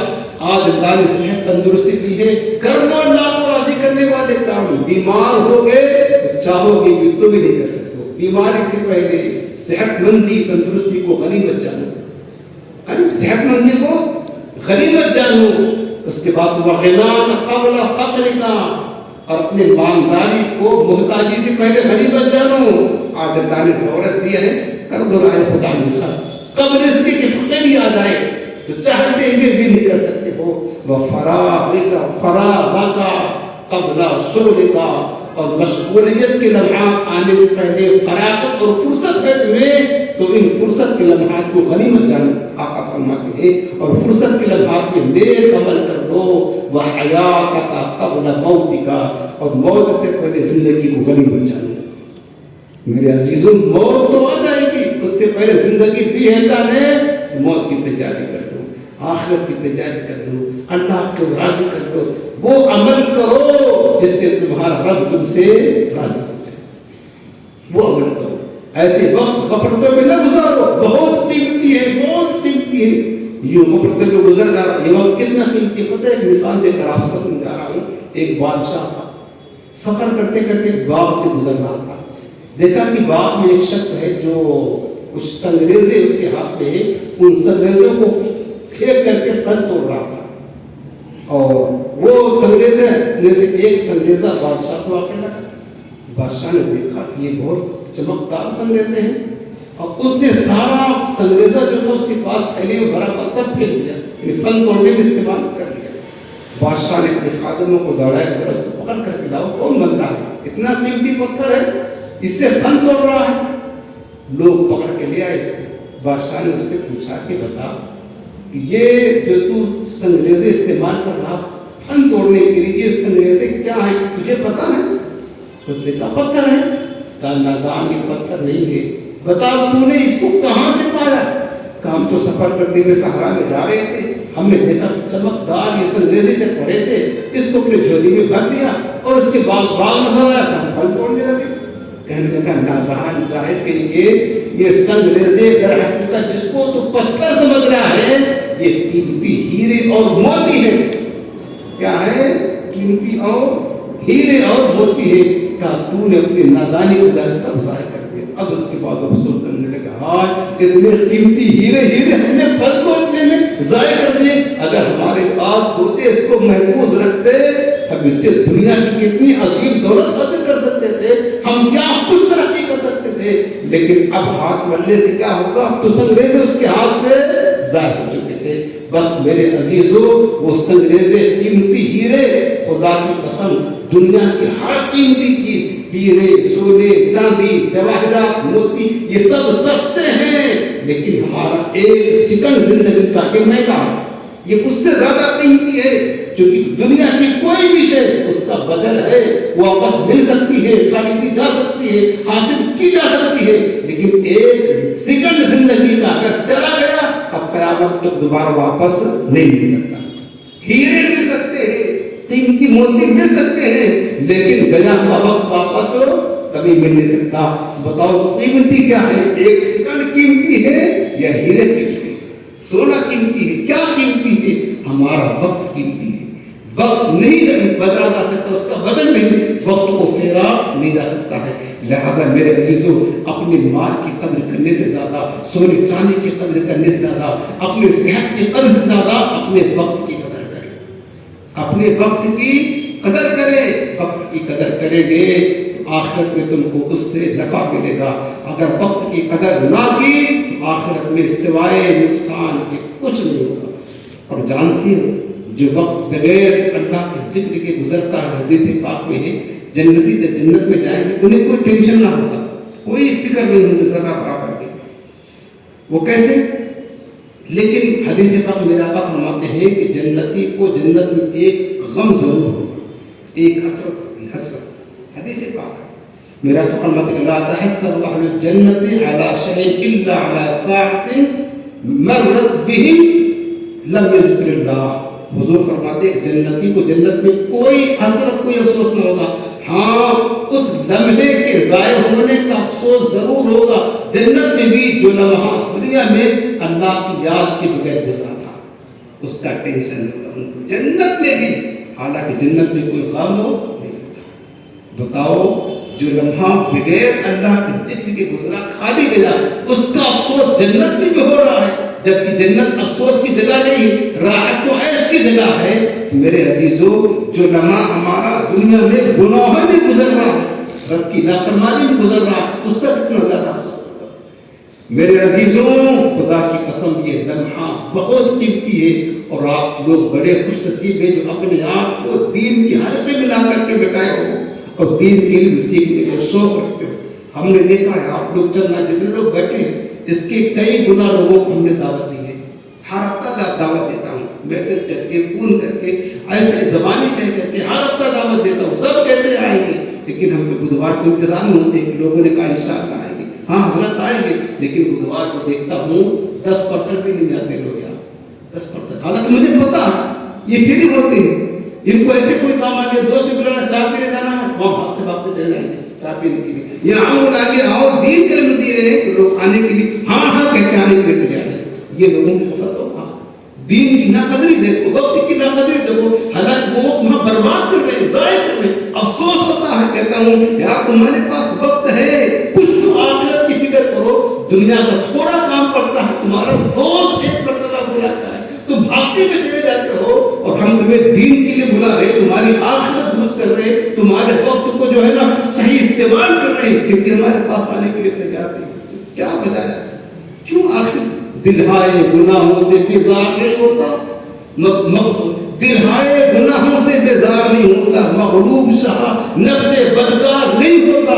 آج اللہ نے صحت تندرستی دی ہے، کر لو اللہ کو راضی کرنے والے کام۔ بیمار ہو گئے تو چاہو گے بھی تو بھی نہیں کر سکتے ہو۔ بیماری سے پہلے صحت مندی تندرستی کو غنیمت جانو، صحت مندی کو غنیمت جانو۔ اس کے بعد وغناک قبل فقرک، اور اپنے مالداری کو محتاجی سے پہلے غنیمت جانو۔ آج اللہ نے دولت دی ہے، کر دو رائے خدا میں خرچ، قبل اس کے کہ فقر ہی آ جائے تو چاہتے ہوئے بھی نہیں کر سکتے ہو۔ فراغک قبل شغلک، اور مشغولیت کے لمحات آنے سے پہلے فراغت اور فرصت ہے تمہیں، تو ان فرصت کے لمحات کو غنیمت جانو۔ آقا فرماتے ہیں اور فرصت کے لمحات میں نیک عمل کر لو، وحیاتک قبل موتک، اور موت سے پہلے زندگی کو غنیمت جانو۔ میرے عزیزوں، موت تو آ جائے گی، اس سے پہلے زندگی دی ہے اللہ نے، موت کی تیاری کر لو، آخرت کی تیاری کر لو، اللہ کو راضی کر لو، وہ عمل کرو جس سے تمہارا رب تم سے راضی ہو جائے، وہ عمل کرو۔ ایسے وقت غفلتوں میں نہ گزارو، بہت قیمتی ہے، بہت قیمتی ہے۔ یہ غفلتوں میں گزر جا رہا، یہ وقت کتنا قیمتی ہے پتہ ہے؟ ایک مثال دے کر آپ کو سمجھا رہا ہوں۔ ایک بادشاہ تھا، سفر کرتے کرتے باغ سے گزر رہا تھا، دیکھا کہ باغ میں ایک شخص ہے جو کچھ سنگریزے اس کے ہاتھ میں ہیں، ان سنگریزوں کو پھینک کر کے پھل توڑ رہا تھا، اور وہ سنگریزے میں سے ایک سنگریزہ بادشاہ کو آ کے لگا۔ بادشاہ نے دیکھا کہ یہ بہت چمکدار سنگریزے ہیں، اور اس نے سارا سنگریزہ جو تھا اس کے پاس تھیلی میں بھرا پھل سب پھینک دیا، یعنی پھل توڑنے میں استعمال کر لیا۔ بادشاہ نے اپنے خادموں کو دوڑایا کہ ذرا اس کو پکڑ کر کے لاؤ، کون بندہ ہے، اتنا قیمتی پتھر ہے، اس سے پھل توڑ رہا ہے۔ لوگ پکڑ کے لے آئے اس کو۔ بادشاہ نے اس سے پوچھا کہ بتا کہ یہ جو تو سنگریزے استعمال کر رہا پھل توڑنے کے لیے، یہ سنگریزے کیا ہیں تجھے پتا ہے؟ اس نے کہا پتھر ہے۔ کہا نادان، یہ پتھر نہیں ہے، بتا تو نے اس کو کہاں سے پایا؟ کہ ہم تو سفر کرتے ہوئے صحرا میں جا رہے تھے، ہم نے دیکھا کہ چمکدار یہ سنگریزے جب پڑے تھے، اس کو اپنے جھولی میں بھر دیا، اور اس کے باغ نظر آیا تو ہم پھل توڑنے لگے۔ کہنے لگا نادان جاہل کے لیے، یہ سنگریزے در حقیقت جس کو تو پتھر سمجھ رہا ہے، یہ قیمتی ہیرے اور موتی ہے۔ کیا ہے؟ قیمتی اور ہیرے اور موتی ہے۔ کہا تو نے اپنی نادانی کو سب ضائع کر دیا۔ اب اس کے بعد افسوس کرنے لگا، ہاں اتنے قیمتی ہیرے ہم نے پھل توڑنے میں ضائع کر دیے، اگر ہمارے پاس ہوتے اس کو محفوظ رکھتے ہم اس سے دنیا کی کتنی عظیم دولت حاصل کر سکتے تھے، ہم کیا کچھ ترقی کر سکتے تھے، لیکن اب ہاتھ ملنے سے کیا ہوگا؟ اب تو سنگریزے اس کے ہاتھ سے ضائع ہو چکے تھے۔ بس میرے عزیزو، وہ سنگریزے قیمتی ہیرے، خدا کی قسم دنیا کی ہر قیمتی چیز، ہیرے، سونے، چاندی، جواہرات، موتی، یہ سب سستے ہیں، لیکن ہمارا ایک سیکنڈ زندگی کا یہ مہنگا، یہ اس سے زیادہ قیمتی ہے، کیونکہ دنیا کی کوئی بھی شے اس کا بدل ہے، واپس مل سکتی ہے، خریدی جا سکتی ہے، حاصل کی جا سکتی ہے، لیکن ایک سیکنڈ زندگی کا اگر چلا گیا اب قیامت تک دوبارہ واپس نہیں مل سکتا۔ ہیرے مل سکتے ہیں، قیمتی موتی مل سکتے ہیں، لیکن گیا ہوا وقت واپس کبھی مل نہیں سکتا۔ بتاؤ قیمتی کیا ہے؟ ایک سیکنڈ قیمتی ہے یا ہیرے قیمتی ہے؟ سونا قیمتی ہے؟ کیا قیمتی ہے؟ ہمارا وقت قیمتی ہے۔ وقت نہیں بدلا جا سکتا، اس کا بدل نہیں، وقت کو پھیرا نہیں جا سکتا ہے۔ لہذا میرے عزیزو، اپنے مال کی قدر کرنے سے زیادہ، سونے چاندی کی قدر کرنے سے زیادہ، اپنے صحت کی قدر سے زیادہ اپنے وقت کی قدر کریں، اپنے وقت کی قدر کریں۔ وقت کی قدر کریں گے تو آخرت میں تم کو اس سے نفع ملے گا۔ اگر وقت کی قدر نہ کی تو آخرت میں سوائے نقصان کے کچھ نہیں ہوگا۔ اور جانتے ہو جو وقت بغیر اللہ کے ذکر کے گزرتا ہے، حدیث پاک میں ہے، جنتی جب جنت میں جائیں گے انہیں کوئی ٹینشن نہ ہوگا، کوئی فکر نہیں ہوگی ذرا برابر کی۔ وہ کیسے؟ لیکن حدیث پاک میرے آقا فرماتے ہیں کہ جنتی کو جنت میں ایک غم ضرور ہوگا، ایک حسرت ہوگی، حسرت۔ حدیث پاک ہے، میرا آقا فرماتے ہیں لا تحسر اہل الجنت علی شیء الا علی ساعۃ مرت بهم لم یذکر اللہ۔ حضور فرماتے ہیں جنتی کو جنت میں کوئی حسرت، کوئی افسوس نہ ہوگا، ہاں اس لمحے کے ضائع ہونے کا افسوس ضرور ہوگا۔ جنت میں بھی جو لمحہ دنیا میں اللہ کی یاد کے بغیر گزرا تھا اس کا ٹینشن ہوگا ان کو جنت میں بھی، حالانکہ جنت میں کوئی غم ہو نہیں ہوگا۔ بتاؤ جو لمحہ بغیر اللہ کے ذکر کے گزرا خالی گیا، اس کا افسوس جنت میں بھی ہو رہا ہے، جبکہ جنت افسوس کی جگہ نہیں، راحت و عیش کی جگہ ہے۔ میرے عزیزو، جو لمحہ ہمارا دنیا میں گناہوں میں گزر رہا ہے، رب کی نافرمانی میں گزر رہا ہے، اس کا کتنا زیادہ افسوس ہوگا۔ میرے عزیزوں، خدا کی قسم یہ لمحہ بہت قیمتی ہے، اور آپ لوگ بڑے خوش نصیب ہیں جو اپنے آپ کو دین کی حلقے میں لا کر کے بٹھائے ہو اور دین کے علم سیکھنے کا شوق رکھتے ہو۔ ہم نے دیکھا ہے آپ لوگ چلنا جتنے لوگ بیٹھے ہیں، اس کے کئی گنا لوگوں کو ہم نے دعوت دی ہے، ہر ہفتہ دعوت دیتا ہوں، میسج کر کے، فون کر کے، ایسے زبانی کہہ کے ہر ہفتہ دعوت دیتا ہوں، سب کہتے ہیں آئیں گے، لیکن ہم پہ بدھوار کو انتظار میں ہوتے ہیں کہ لوگوں نے کہا انشاءاللہ آئیں گے، ہاں حضرت آئیں گے، لیکن بدھوار کو دیکھتا ہوں 10% بھی نہیں جاتے لوگ یہاں، 10%۔ حالانکہ مجھے پتا یہ فری ہوتے ہیں، ان کو ایسے کوئی کام آ گیا، دوست بلانا چائے پینے جانا ہے، وہاں بھاگتے بھاگتے چلے جائیں گے چائے پینے کے لیے، یہاں وہ آگے آؤ دین کے علم دے رہے ہیں کہ لوگ آنے کے لیے ہاں ہاں کہتے آنے کے لیے تیار ہیں۔ یہ لوگوں کی غفلت ہو، ہاں دین کی ناقدری دیکھو، وقت کی ناقدری دیکھو، حالانکہ وہ وقت وہاں برباد کر رہے ہیں، ضائع کر رہے ہیں۔ افسوس ہوتا ہے، کہتا ہوں یار تمہارے پاس وقت ہے، کچھ تو آخرت کی فکر کرو۔ دنیا کا تھوڑا کام پڑتا ہے، تمہارا دوست ایک مرتبہ بلاتا ہے، تم بھاگتے میں چلے جاتے ہو، اور ہم تمہیں دین کے لیے بلا رہے، تمہاری آخرت درست کر رہے، تمہارے وقت کو جو ہے نا صحیح استعمال کر رہے ہیں، پھر بھی ہمارے پاس آنے کے لیے تیار نہیں۔ کیا وجہ ہے؟ کیوں؟ آخر دلہائے گناہوں سے بیزار نہیں ہوتا، دلہائے گناہوں سے بیزار نہیں ہوتا، مغلوب شاہ نفس بدکار نہیں ہوتا۔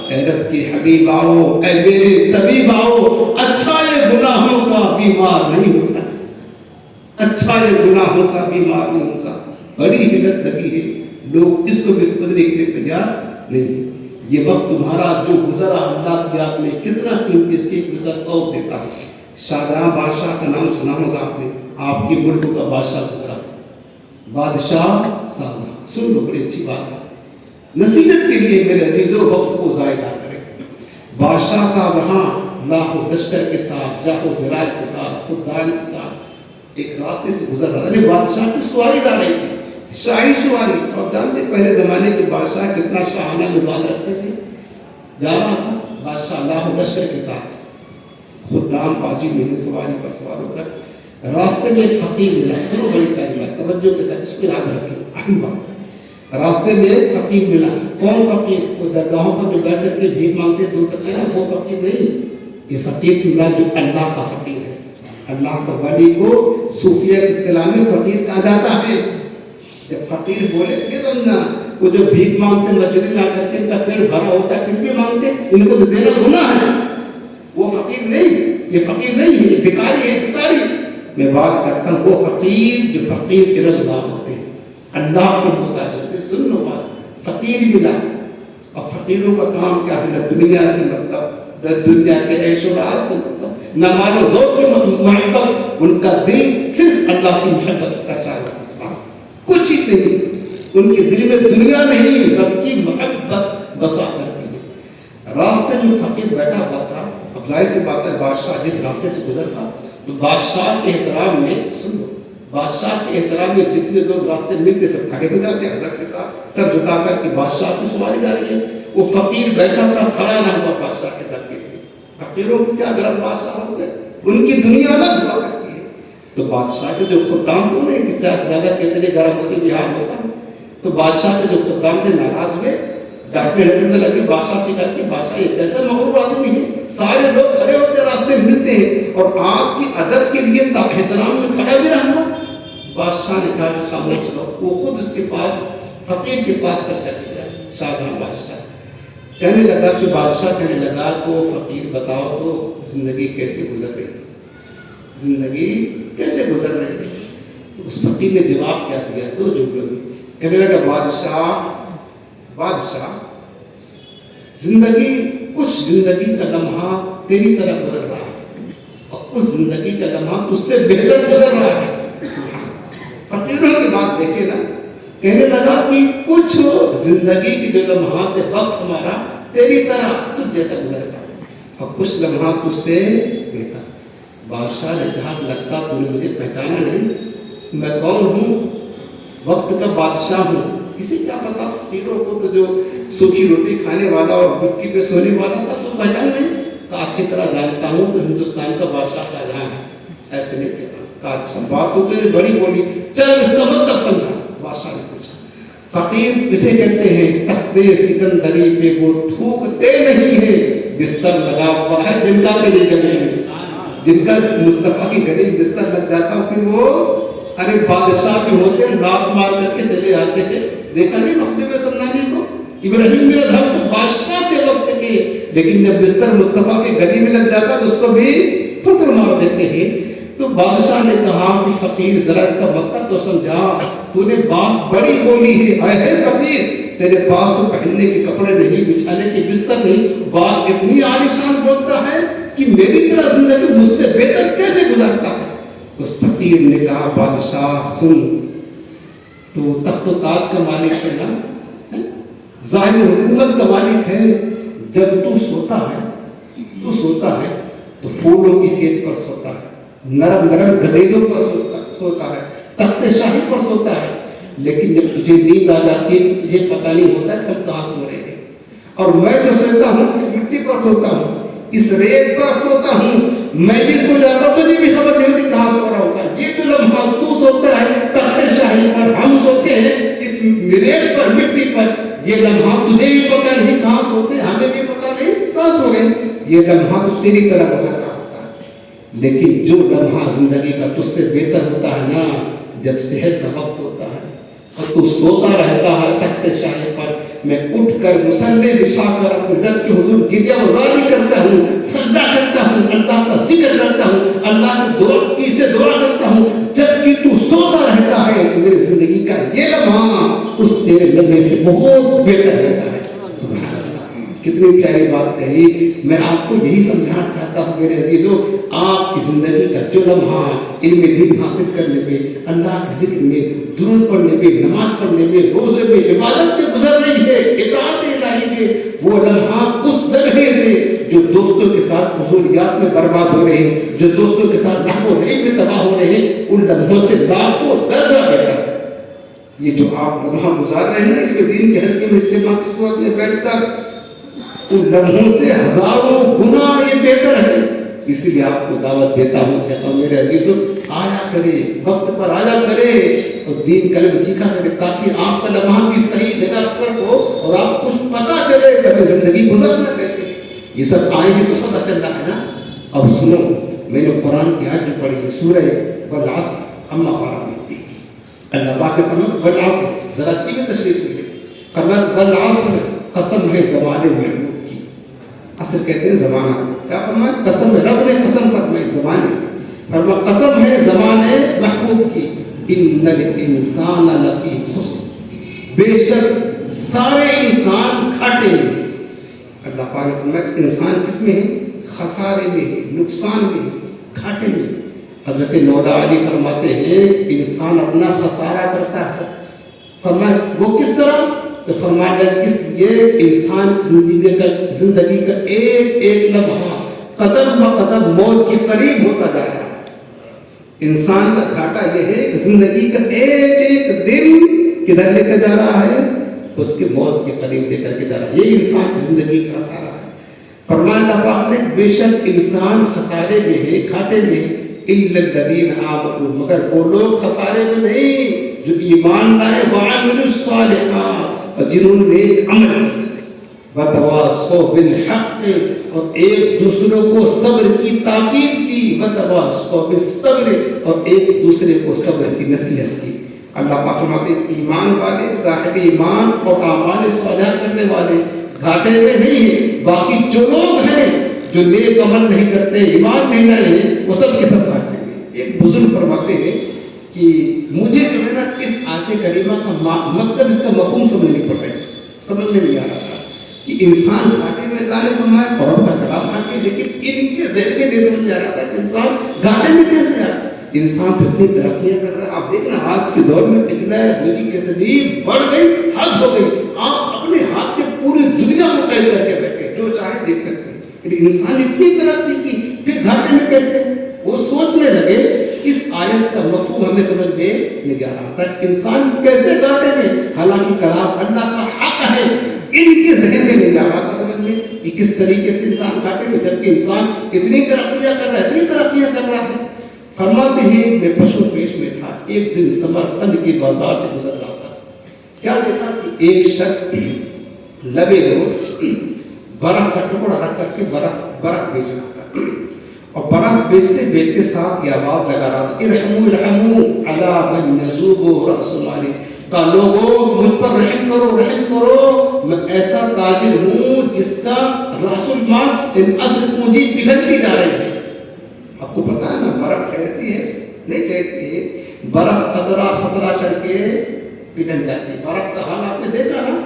اے رب کے حبیب آؤ، اے میرے طبیب آؤ، اچھا یہ گناہوں کا بیمار نہیں ہوتا، اچھا یہ گناہوں کا بیمار نہیں ہوتا۔ بڑی حیرت لگی ہے، لوگ اس کو بھی سمجھنے کے لیے تیار نہیں۔ یہ وقت تمہارا جو گزرا اللہ کی یاد میں کتنا قیمتی، اس کی ایک مثال اور دیتا ہوں۔ شاہجہاں بادشاہ کا نام سنا ہوگا آپ نے، آپ کے ملک کا بادشاہ گزرا، بادشاہ شاہجہاں۔ سن لو، بڑی اچھی بات ہے، نصیحت کے لیے میرے عزیزوں، وقت کو ضائع نہ کریں۔ بادشاہ شاہجہاں لاکھوں لشکر کے ساتھ، جاہو جلال کے ساتھ، خودداری کے ساتھ ایک راستے سے گزر رہا تھا۔ بادشاہ کی سواری جا رہی تھی، شاہی سواری، اور جانتے پہلے زمانے کے بادشاہ کتنا شاہانہ مزاج رکھتے تھے۔ جا رہا تھا بادشاہ لاکھوں لشکر کے ساتھ، خدام باجی میں سواری پر سوار ہو کر راستے میں ایک فقیر ملا۔ سنو بڑی پیاری بات، توجہ کے ساتھ اس کو یاد رکھیں، اہم بات۔ راستے میں ایک فقیر ملا. کون فقیر؟ وہ درگاہوں پر جو بیٹھ کر کے بھیک مانگتے دور کرتے ہیں وہ فقیر نہیں. یہ فقیر سے مراد جو اللہ کا فقیر ہے. اللہ کا ولی کو صوفیہ کی اصطلاح میں فقیر کہا جاتا ہے. جب فقیر بولے تو یہ سمجھنا وہ جو بھیک مانگتے مسجد میں آ کر کے ان کا پیٹ بھرا ہوتا ہے پھر بھی مانگتے ان کو تو دینا گناہ ہے. وہ فقیر نہیں. یہ فقیر نہیں ہے. یہ بھکاری ہے. بھکاری میں بات کرتا ہوں وہ فقیر جو فقیر اللہ ہوتے ہیں, اللہ کے محتاج ہوتے ہیں. سن لو بات. فقیر ملا. اب فقیروں کا کام کیا ہے؟ نہ دنیا سے مطلب, نہ دنیا کے عیش و راحت سے مطلب, نہ مال و ذوق کی محبت. ان کا دل صرف اللہ کی محبت کا چاہتا ہے, بس کچھ ہی نہیں. ان کے دل میں دنیا نہیں, رب کی محبت بسا کرتی ہے. راستے میں فقیر بیٹھا ہوا تھا. اب ظاہر سی بات ہے بادشاہ جس راستے سے گزرتا تو بادشاہ کے احترام میں, سن لو, بادشاہ کے احترام میں جتنے لوگ راستے ملتے سب کھڑے ہو جاتے ہیں ادب کے ساتھ سر جھکا کر کہ بادشاہ کی سواری جا رہی ہے. وہ فقیر بیٹھا تھا, کھڑا نہ ہوا بادشاہ کے در کے لیے. فقیروں کو کیا غرض بادشاہوں سے؟ ان کی دنیا نہ ہوا کرتی ہے. تو بادشاہ کے جو خدام تو نہیں کہ 50 زیادہ کہتے ہیں گرم ہوتی بہار ہوتا, تو بادشاہ کے جو خدام تھے ناراض ہوئے, ڈانٹنے ڈپٹنے لگے. بادشاہ سے کہا کہ بادشاہ یہ کیسا مغرور آدمی ہے, سارے لوگ کھڑے ہوتے راستے ملتے ہیں اور آپ کی ادب کے لیے احترام میں کھڑا بھی رہا. بادشاہ نے کہا کہ خاموش رہو. وہ خود اس کے پاس فقیر کے پاس چل کر گیا. شاہجہاں بادشاہ کہنے لگا کہ بادشاہ کہنے لگا تو فقیر بتاؤ تو زندگی کیسے گزر رہی, زندگی کیسے گزر رہی ہے؟ تو اس فقیر نے جواب کیا دیا 2 جملوں میں. کہنے لگا بادشاہ زندگی, کچھ زندگی کا لمحہ تیری طرح گزر رہا ہے اور کچھ زندگی کا لمحہ تجھ سے بہتر گزر رہا ہے. فقیروں کی بات دیکھے نا. کہنے لگا کہ کچھ زندگی کی جو لمحات وقت ہمارا تیری طرح تجھ جیسا گزرتا ہے اور کچھ لمحات تجھ سے بہتر. بادشاہ نے کہا لگتا تو نے مجھے پہچانا نہیں, میں کون ہوں؟ وقت کا بادشاہ ہوں. کسی کیا پتا فقیروں کو تو جو سوکھی روٹی کھانے والا اور مٹی پہ سونے والا تھا تو پہچان نہیں. کہا اچھی طرح جانتا ہوں تو ہندوستان کا بادشاہ شاہجہاں ہے. ایسے نہیں کہتا. کہا اچھا بات تو تیری بڑی بولی, چل اس کا مطلب سمجھا. بادشاہ نے پوچھا فقیر کسے کہتے ہیں؟ تختے سکندری پہ وہ تھوکتے نہیں ہے, بستر لگا ہوا ہے جن کا تیرے گلے میں, جن کا مصطفیٰ کی گلے میں بستر لگ جاتا پھر وہ ارے بادشاہ بھی ہوتے رات مار کر کے چلے آتے ہیں. دیکھا نہیں وقت میں سمجھانے کو ابراہیم میں دھم تو بادشاہ کے وقت کے, لیکن جب بستر مصطفیٰ کے گلی میں لگ جاتا تو اس کو بھی پتھر مار دیتے ہیں. تو بادشاہ نے کہا کہ فقیر ذرا اس کا مطلب تو سمجھا, تو نے بات بڑی بولی ہے. اے فقیر تیرے پاس تو پہننے کے کپڑے نہیں, بچھانے کے بستر نہیں, بات اتنی عالیشان بولتا ہے کہ میری طرح زندگی مجھ سے بہتر کیسے گزارتا ہے. اس فقیر نے کہا بادشاہ سن, تو تخت و تاج کا مالک ہے نا, ظاہر حکومت کا مالک ہے. جب تو سوتا ہے تو پھولوں کی سیٹ پر سوتا ہے, نرم نرم گدیدوں پر سوتا ہے, تخت شاہی پر سوتا ہے. لیکن جب تجھے نیند آ جاتی ہے تو تجھے پتہ نہیں ہوتا کہ ہم کہاں سو رہے ہیں. اور میں جو سوتا ہوں اس مٹی پر سوتا ہوں, اس ریت پر سوتا ہوں. میں بھی سو جاتا ہوں, مجھے بھی خبر نہیں ہوتی کہاں سو رہا ہوتا ہے. یہ جو لمحہ تو سوتا ہے تخت شاہی پر, ہم سوتے ہیں اس ریت پر مٹی پر, یہ لمحہ تجھے بھی پتہ نہیں کہاں سوتے, ہمیں بھی پتہ نہیں کہاں سو رہے. یہ لمحہ تو تیری طرح گزرتا ہوتا ہے. لیکن جو لمحہ زندگی کا تجھ سے بہتر ہوتا ہے نا, جب صحت کا وقت ہوتا ہے اور تو سوتا رہتا ہے تخت شاہی پر, میں اٹھ کر مصلی بچھا کر اپنے رب کے حضور گریہ وزاری کرتا ہوں, سجدہ کرتا ہوں, اللہ کا ذکر کرتا ہوں, اللہ کی سے دعا کرتا ہوں. جبکہ تو سوتا رہتا ہے تو میری زندگی کا یہ لمحہ اس تیرے لمحے سے بہت بہتر رہتا ہے. سبحان اللہ, کتنی پیاری بات کہی. میں آپ کو یہی سمجھانا چاہتا ہوں میرے عزیزوں, آپ کی زندگی کا جو لمحہ علم دین حاصل کرنے میں, اللہ کے ذکر میں, درود پڑھنے میں, نماز پڑھنے میں, روزے میں, عبادت میں گزر رہی ہے, اطاعت الہی میں, وہ لمحہ اس لمحے سے جو دوستوں کے ساتھ فضولیات میں برباد ہو رہے ہیں, جو دوستوں کے ساتھ لہو و لعب میں تباہ ہو رہے ہیں, ان لمحوں سے لاکھوں درجہ بہتر ہے. یہ جو آپ لمحہ گزار رہے ہیں علم دین کے حلقے میں اجتماع کی صورت میں بیٹھ کر, ان لمحوں سے ہزاروں گنا یہ بہتر ہے. اسی لیے آپ کو دعوت دیتا ہوں، کہتا ہوں میرے عزیزوں آیا کرے، وقت پر آیا کرے اور دین کلم سیکھا کرے، تاکہ آپ کا لمحہ بھی صحیح جگہ اثر ہو اور آپ کچھ پتا چلے کہ ہمیں زندگی گزرنا کیسے۔ یہ سب آئے ہیں تو پتہ چل رہا ہے نا۔ اب سنو، میں نے قرآن کی آیت جو پڑھی ہے سورہ والعصر اما پارہ میں، اللہ پاک نے فرمایا والعصر، ذرا اس کی بھی تشریح سنیے، فرمایا والعصر، قسم ہے زمانے محمود کی۔ عصر کہتے ہیں زمانہ، کیا فرمایا؟ قسم ہے، رب نے قسم فرمائی زمانے کی، فرمایا قسم ہے زمانے محبوب کی، ان الانسان لفی خسر، بے شک سارے انسان گھاٹے میں ہیں۔ اللہ پاک نے فرمایا کہ انسان کس میں ہے؟ خسارے میں ہے، نقصان میں ہے، گھاٹے میں ہے۔ حضرت مولا علی فرماتے ہیں انسان اپنا خسارہ کرتا ہے، فرمایا وہ کس طرح؟ تو فرمایا کس لیے؟ انسان زندگی کا ایک ایک لمحہ قدم بہ قدم موت کے قریب ہوتا جا رہا ہے۔ انسان کا گھاٹا یہ ہے کہ زندگی کا ایک ایک دن کدھر لے کے جا رہا ہے؟ اس کے موت کے قریب لے کر کے جا رہا ہے۔ یہ انسان کی زندگی کا خسارہ ہے۔ فرمایا اللہ پاک نے بے شک انسان خسارے میں ہے، گھاٹے میں، الا الذین آمنوا، مگر وہ لوگ خسارے میں نہیں جو ایمان لائے، وعملوا الصالحات، اور جنہوں نے نیک عمل، وتواصوا بالحق، اور ایک دوسرے کو صبر کی تاکید کی، وتواصوا بالصبر، اور ایک دوسرے کو صبر کی نصیحت کی۔ اللہ پاک فرماتے ہیں ایمان والے، صاحب ایمان اور اعمال صالحہ کرنے والے گھاٹے میں نہیں ہیں، باقی جو لوگ ہیں جو نیک عمل نہیں کرتے، ایمان نہیں لائے ہیں، وہ سب کے سب گھاٹے میں۔ ایک بزرگ فرماتے ہیں کہ مجھے جو ہے نا اس آیت کریمہ کا مطلب، اس کا مفہوم سمجھ نہیں پڑ رہا ہے، سمجھ میں نہیں آ رہا تھا کہ انسان گھاٹے میں اللہ نے فرمایا اور رب کا کلام آ کے، لیکن ان کے ذہن میں نہیں سمجھ میں آ رہا تھا کہ انسان گھاٹے میں کیسے آیا۔ انسان تو اتنی ترقیاں کر رہا ہے، آپ دیکھنا آج کے دور میں ٹیکنالوجی کی ترقی بڑھ گئی، حد ہو گئی، آپ اپنے ہاتھ میں پوری دنیا کو قید کر کے بیٹھے، جو چاہے دیکھ سکتے ہیں۔ لیکن انسان اتنی ترقی کی، پھر گھاٹے میں کیسے؟ وہ سوچنے لگے، اس آیت کا مفہوم ہمیں سمجھ میں نہیں آ رہا تھا، انسان کیسے گھاٹے میں، حالانکہ کلام اللہ کا حق ہے، ان کے ذہن میں نہیں آ رہا تھا سمجھ میں کہ کس طریقے سے انسان گھاٹے میں، جبکہ انسان اتنی ترقیاں کر رہا ہے، اتنی ترقیاں کر رہا ہے۔ فرماتے ہیں میں پشو پیش میں تھا، ایک دن سمرقند کے بازار سے گزر رہا تھا، کیا دیکھا کہ ایک شخص لبے روز برف کا ٹکڑا رکھ کر کے برف بیچ رہا تھا، اور برف بیچتے بیچتے ساتھ یہ آواز لگا رہا تھا ارحموا ارحموا علی من یذوب رأس مالی، کہ لوگوں مجھ پر رحم کرو رحم کرو، میں ایسا تاجر ہوں جس کا رأس المال اصل پونجی پگھلتی جا رہی ہے۔ آپ کو پتا ہے نا برف ٹھہرتی ہے نہیں ٹھہرتی ہے، برف قطرہ قطرہ کر کے پگھل جاتی ہے۔ برف کا حال آپ نے دیکھا نا،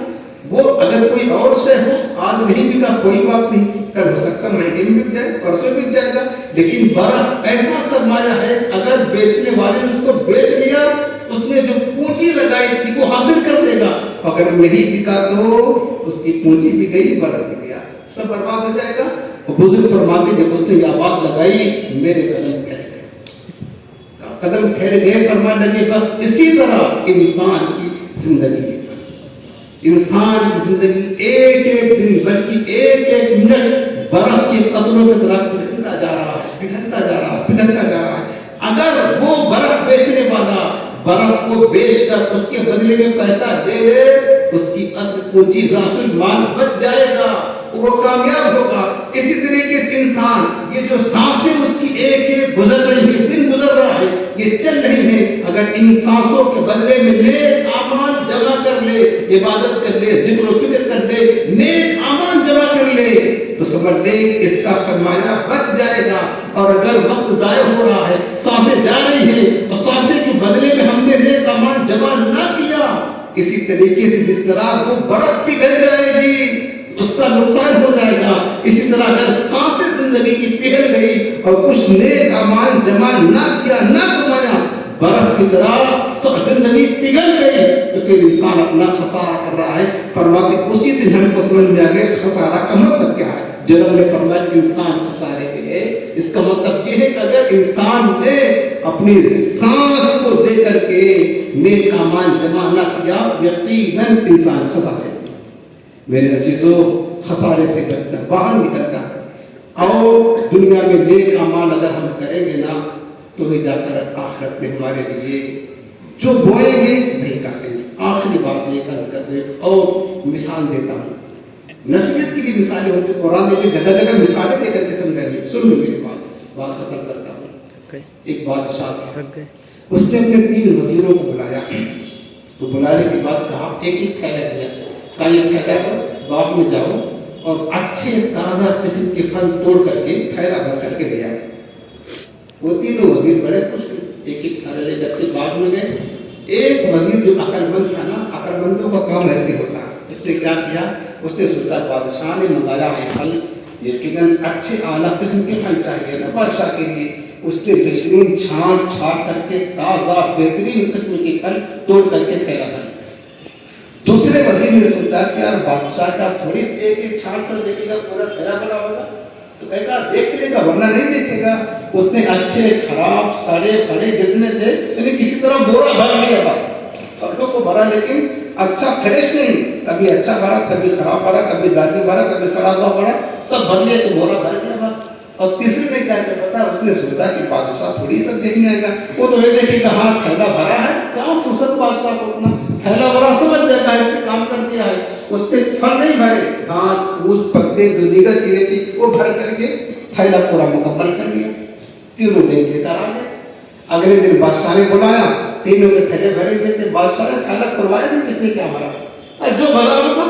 وہ اگر کوئی اور شے ہو آج نہیں بکا کوئی بات نہیں، کل ہو سکتا مہنگے بھی بک جائے، پرسوں بک جائے گا، لیکن برف ایسا سرمایہ ہے اگر بیچنے والے نے اس کو بیچ لیا، اس نے جو پونجی لگائی تھی وہ حاصل کر دے گا، اگر نہیں بکا تو اس کی پونجی بھی گئی، برف بھی گیا، سب برباد ہو جائے گا۔ بزرگ فرماتے جب اس نے یہ آواز لگائی میرے قدم ٹھہر گئے، قدم ٹھہر گئے، فرمانے لگے بس اسی طرح انسان کی زندگی ہے، بس انسان کی زندگی ایک ایک دن بلکہ ایک ایک منٹ برف کے قطروں کی طرح پگھلتا جا رہا ہے، پگھلتا جا رہا ہے، پگھلتا جا رہا ہے۔ اگر وہ برف بیچنے والا برف کو بیچ کر اس کے بدلے میں پیسہ دے دے، اس کی اصل پونجی راس المال بچ جائے گا، وہ کامیاب ہوگا۔ اسی طریقے سے انسان یہ جو سانسیں اس کی ایک ایک گزر رہی ہے، دن گزر رہا ہے، یہ چل رہی ہے، اگر ان سانسوں کے بدلے میں نیک اعمال جمع کر لے، عبادت کر لے، ذکر و فکر کر لے، نیک اعمال جمع کر لے، تو سمجھ لے اس کا سرمایہ بچ جائے گا۔ اور اگر وقت ضائع ہو رہا ہے، سانسیں جا رہی ہیں، اور سانسیں کے بدلے میں ہم نے نیک اعمال جمع نہ کیا، اسی طریقے سے جس طرح وہ برف پگھل جائے گی اس کا نقصان ہو جائے گا، اسی طرح اگر سانسیں زندگی کی پگھل گئی اور کچھ نیک اعمال جمع نہ کیا، نہ کمایا، برف کی طرح زندگی پگھل گئی، تو پھر انسان اپنا خسارہ کر رہا ہے۔ فرماتے اسی دن ہم کو سمجھ میں آ گیا خسارہ کا مطلب کیا ہے۔ جنہوں نے فرمایا کہ انسان خسارے میں ہے، اس کا مطلب یہ ہے کہ اگر انسان نے اپنی سانس کو دے کر کے نیک اعمال جمع نہ کیا، یقیناً انسان خسارے۔ میرے عزیزو، خسارے سے بچنا، باہر نکلنا ہے۔ اور دنیا میں نیک اعمال اگر ہم کریں گے نا تو ہی جا کر آخرت میں ہمارے لیے جو بوئیں گے وہی کاٹیں گے. آخری بات یہ عرض کر دیں اور مثال دیتا ہوں. نصیحت کی بھی مثالیں ہوتی ہیں قرآن میں بھی جگہ جگہ مثالیں دے کر کے سمجھائیں. سن لو میری بات ختم کرتا ہوں. ایک بادشاہ تھا, اس نے اپنے 3 وزیروں کو بلایا. تو بلانے کے بعد کہا ایک ایک تھیلا دیا, کہا یہ تھیلا باغ میں جاؤ اور اچھے تازہ قسم کے پھل توڑ کر کے تھیلا بھر کر کے لے آئے. وہ 3 وزیر بڑے خوش ہوئے, ایک ایک تھیلا لے کر کے باغ میں گئے. ایک وزیر جو عقل مند تھا نا, عقل مندوں کا کام ایسے ہوتا ہے, اس نے کیا کیا, اس نے سوچا بادشاہ نے منگایا ہے پھل, یقیناً اچھے اعلیٰ قسم کے پھل چاہیے نا بادشاہ کے لیے. اس نے بہترین چھانٹ چھانٹ کر کے تازہ بہترین قسم کے پھل توڑ کر کے تھیلا بھر دیا. دوسرے وزیر نے سوچا کہ یار بادشاہ کا تھوڑی سی ایک چھانٹ کر دیکھے گا پورا تھیلا بھرا ہوگا, تو کہا دیکھ لے گا ورنہ نہیں دیکھے گا. اس نے اچھے خراب سڑے پڑے جتنے تھے یعنی کسی طرح بورا بھر لیا پھلوں کو بھرا, لیکن اچھا فریش نہیں, کبھی اچھا بھرا کبھی خراب بھرا, کبھی دادی بھرا کبھی سڑا ہوا بھرا, سب بھر لیا تو بورا بھر گیا بس. اور تیسرے نے کیا کیا پتا, اس نے سوچا کہ بادشاہ تھوڑی سب دیکھنے آئے گا, وہ تو یہ دیکھے گا ہاں تھیلا بھرا ہے, کہاں فرصت بادشاہ کو اپنا تھیلا بھرا سمجھ جاتا ہے, اس نے کام کر دیا ہے. اس نے پھل نہیں بھرے, گھاس پھوس پتے جو دیگر چیزیں تھی وہ بھر کر کے تھیلا پورا مکمل کر لیا. تینوں لے کر آ گئے. اگلے دن بادشاہ نے بلایا, تینوں کے تھیلے بھرے ہوئے تھے. بادشاہ نے تھیلا کھلوایا نہیں, کس نے کیا بھرا, جو بھرا ہوگا.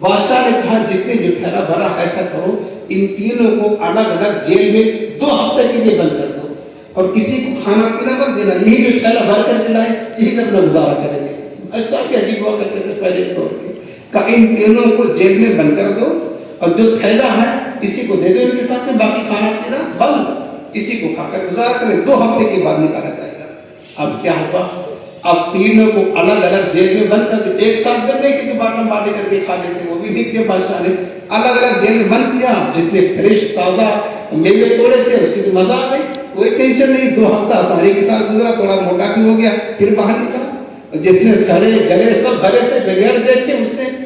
بادشاہ نے کہا جس نے جو تھیلا بھرا ایسا کرو, ان تینوں کو الگ الگ جیل میں 2 ہفتے کے لیے بند کر دو, اور کسی کو کھانا پینا مت دینا, یہی جو تھیلا بھر کر کے لائے یہی سب اپنا گزارا کریں گے. ایسا بھی عجیب ہوا کرتے تھے پہلے کے دور کے. کہ ان تینوں کو جیل میں بند کر دو, اور جو تھیلا ہے کسی کو دے دو ان کے ساتھ میں, باقی کھانا پینا بند, اسی کو کھا کر گزارا کریں. 2 ہفتے کے بعد نکالا جائے گا. اب کیا ہوا, اب تینوں کو الگ الگ جیل میں بند کر کے, ایک ساتھ بند نہیں کہ باٹم باٹی کر کے کھا لیتے, وہ بھی نہیں کیا. بادشاہ نے الگ الگ جیل میں بند کیا. جس نے فریش تازہ میوے توڑے تھے اس کی تو مزہ آ گئی, کوئی ٹینشن نہیں, 2 ہفتہ آسانی کے ساتھ گزرا, تھوڑا موٹا بھی ہو گیا, پھر باہر نکلا. جس نے سڑے گلے سب بھرے تھے بغیر دیکھے,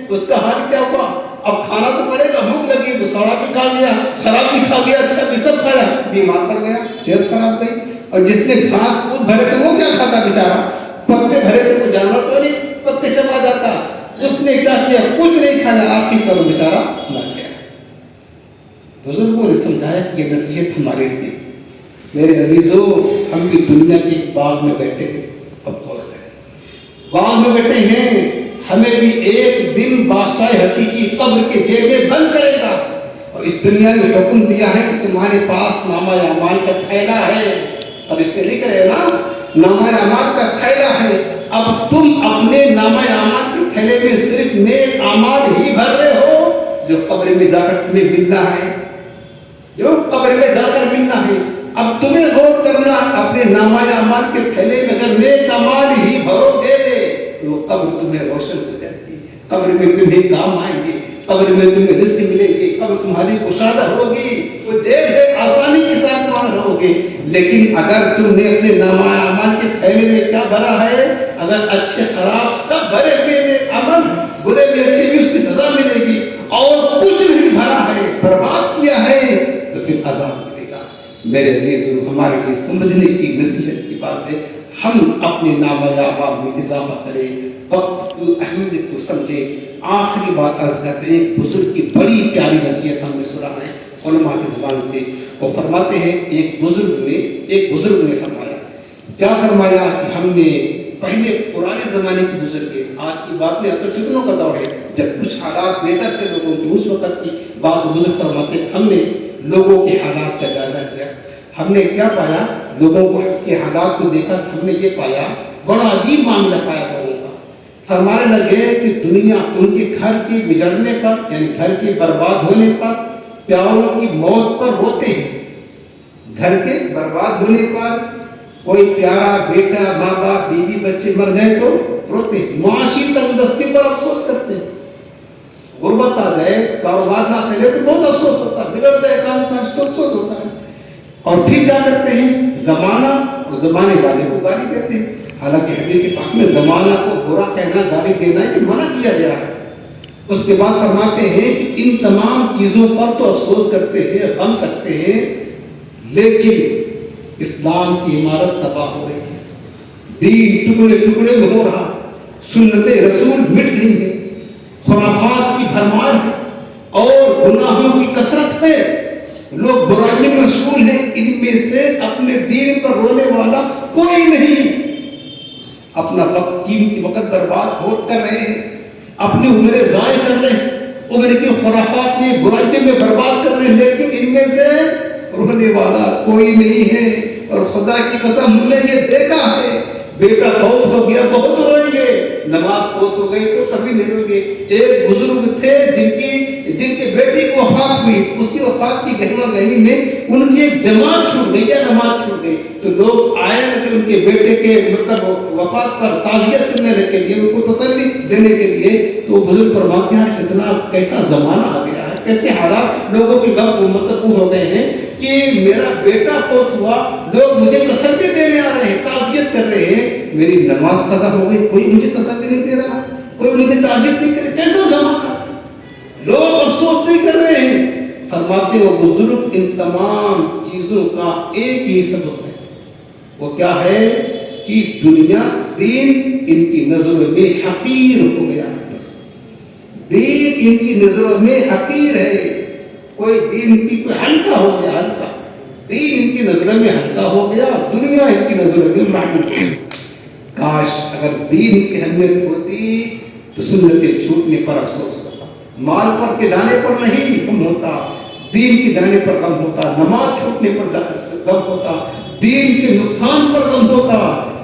اس کا حال کیا ہوا, اب کھانا تو پڑے گا, بھوک لگی تو سڑا بھی کھا گیا, خراب بھی کھا گیا, اچھا بھی سب کھایا, بیمار پڑ گیا, صحت خراب گئی. اور جس نے گھاس پھوس بھرے تھے وہ کیا کھاتا بیچارہ, پتے بھرے تھے, وہ جانور تو نہیں پتے چبا جاتا, اس نے کیا کیا, کچھ نہیں کھایا, آخری کرو بیچارہ مر گیا. بزرگوں نے سمجھایا کہ یہ نصیحت ہمارے لیے. میرے عزیزوں, ہم بھی دنیا کے باغ میں بیٹھے ہیں, اب غور کریں, باغ میں بیٹھے ہیں, ہمیں بھی ایک دن بادشاہ حقیقی قبر کے جیل میں بند کرے گا. اور اس دنیا میں حکم دیا ہے کہ تمہارے پاس نامہ اعمال کا تھیلا ہے, اور اس نے لکھ رہے نا نامہ اعمال کا تھیلا ہے. اب تم اپنے نامہ اعمال کے تھیلے میں صرف نیک اعمال ہی بھر رہے ہو جو قبر میں جا کر تمہیں ملنا ہے, جو قبر میں جا کر ملنا ہے. اب تمہیں غور کرنا, اپنے نامہ اعمال کے تھیلے میں اگر نیک اعمال ہی بھرو گے تو وہ قبر تمہیں روشن ہو جائے گی, قبر میں تمہیں کام آئیں گے, قبر میں تمہیں رزق ملے گی, قبر تمہاری کشادہ ہوگی, وہ جیل ہے, آسانی کے ساتھ وہاں رہو گے. لیکن اگر تم نے اپنے نامہ اعمال کے تھیلے میں کیا بھرا ہے, اگر اچھے خراب سب بھرے ہوئے عمل, برے بھی اچھے بھی اس کی سزا ملے گی, اور کچھ نہیں بھرا ہے, برباد کیا ہے, تو پھر عذاب ملے گا. میرے عزیزوں, ہمارے لیے سمجھنے کی نصیحت کی بات ہے, ہم اپنے نامہ اعمال میں اضافہ کریں, وقت کی اہمیت کو سمجھیں. آخری بات عرض کرتے ہیں, ایک بزرگ کی بڑی پیاری نصیحت ہم نے سنا ہے علماء کی زبان سے. وہ فرماتے ہیں, ایک بزرگ نے فرمایا, کیا فرمایا کہ ہم نے پہلے پرانے زمانے کے بزرگ, آج کی بات نہیں, اب تو فتنوں کا دور ہے, جب کچھ حالات بہتر تھے لوگوں کے, اس وقت کی بات بزرگ فرماتے ہیں, ہم نے لوگوں کے حالات کا جائزہ کیا. ہم نے کیا پایا, لوگوں کے حالات کو دیکھا, ہم نے یہ پایا, بڑا عجیب معاملہ پایا لوگوں کا. فرمانے لگے کہ دنیا ان کے گھر کے بجڑنے پر, یعنی گھر کے برباد ہونے پر, پیاروں کی موت پر روتے ہیں. گھر کے برباد ہونے پر, کوئی پیارا بیٹا, ماں باپ, بیوی, بچے مر گئے تو روتے ہیں. معاشی تنگدستی پر افسوس کرتے ہیں. غربت آ گئے, کاروبار نہ کرے تو بہت افسوس ہوتا ہے, بگڑ گئے کام کاج تو افسوس ہوتا ہے. اور پھر کیا کرتے ہیں, زمانہ اور زمانے والے کو گالی دیتے ہیں. حالانکہ حدیث پاک میں زمانہ کو برا کہنا, گالی دینا یہ منع کیا گیا ہے. اس کے بعد فرماتے ہیں کہ ان تمام چیزوں پر تو افسوس کرتے ہیں، غم کرتے ہیں، لیکن اسلام کی عمارت تباہ ہو رہی ہے، دین ٹکڑے ٹکڑے میں ہو رہا، سنت رسول مٹ گئی ہے، خرافات کی بھرمار ہے اور گناہوں کی کثرت ہے، لوگ برائیوں میں مشغول ہیں، ان میں سے اپنے دین پر رونے والا کوئی نہیں، اپنا وقت قیمتی وقت برباد کر رہے ہیں، اپنی عمریں ضائع کر رہے ہیں، عمر کی خرافات میں برائیوں میں برباد کر رہے ہیں، لیکن ان میں سے رونے والا کوئی نہیں ہے۔ اور خدا کی قسم ہم نے یہ دیکھا ہے، بیٹا فوت ہو گیا بہت روئیں گے، نماز فوت ہو گئی تو کبھی نہیں روئیں گے۔ ایک بزرگ تھے جن کی بیٹی کو وفات ہوئی، اسی وفات کی گہما گہمی میں ان کی ایک جماعت چھوٹ گئی یا نماز چھوٹ گئی، تو لوگ آئے لگے ان کے بیٹے کے مطلب وفات پر تعزیت کرنے کے لیے، ان کو تسلی دینے کے لیے، تو بزرگ فرماتے ہیں کتنا کیسا زمانہ آ گیا ہے، کیسے حالات لوگوں کے غم مطلب ہو گئے ہیں کہ میرا بیٹا فوت ہوا، لوگ مجھے تسلی دینے آ رہے ہیں، تعزیت کر رہے ہیں، میری نماز قضا ہو گئی، کوئی مجھے تسلی نہیں دے رہا، کوئی مجھے تعزیت نہیں کرے، کیسا زمانہ ہے، لوگ افسوس نہیں کر رہے ہیں۔ فرماتے وہ بزرگ ان تمام چیزوں کا ایک ہی سبب ہے، وہ کیا ہے کہ دنیا دین ان کی نظروں میں حقیر ہو گیا ہے، بس دین ان کی نظروں میں حقیر ہے، کوئی دین کی کوئی ہلکا ہو گیا، ہلکا دین ان کی نظروں میں ہلکا ہو گیا، دنیا ان کی نظروں میں معمول ہو گئی۔ کاش اگر دین کی اہمیت ہوتی تو سنتیں چھوٹنے پر افسوس ہوتا، مال پر کے جانے پر نہیں غم ہوتا، دین کے جانے پر غم ہوتا، نماز چھوٹنے پر غم ہوتا، دین کے نقصان پر غم ہوتا،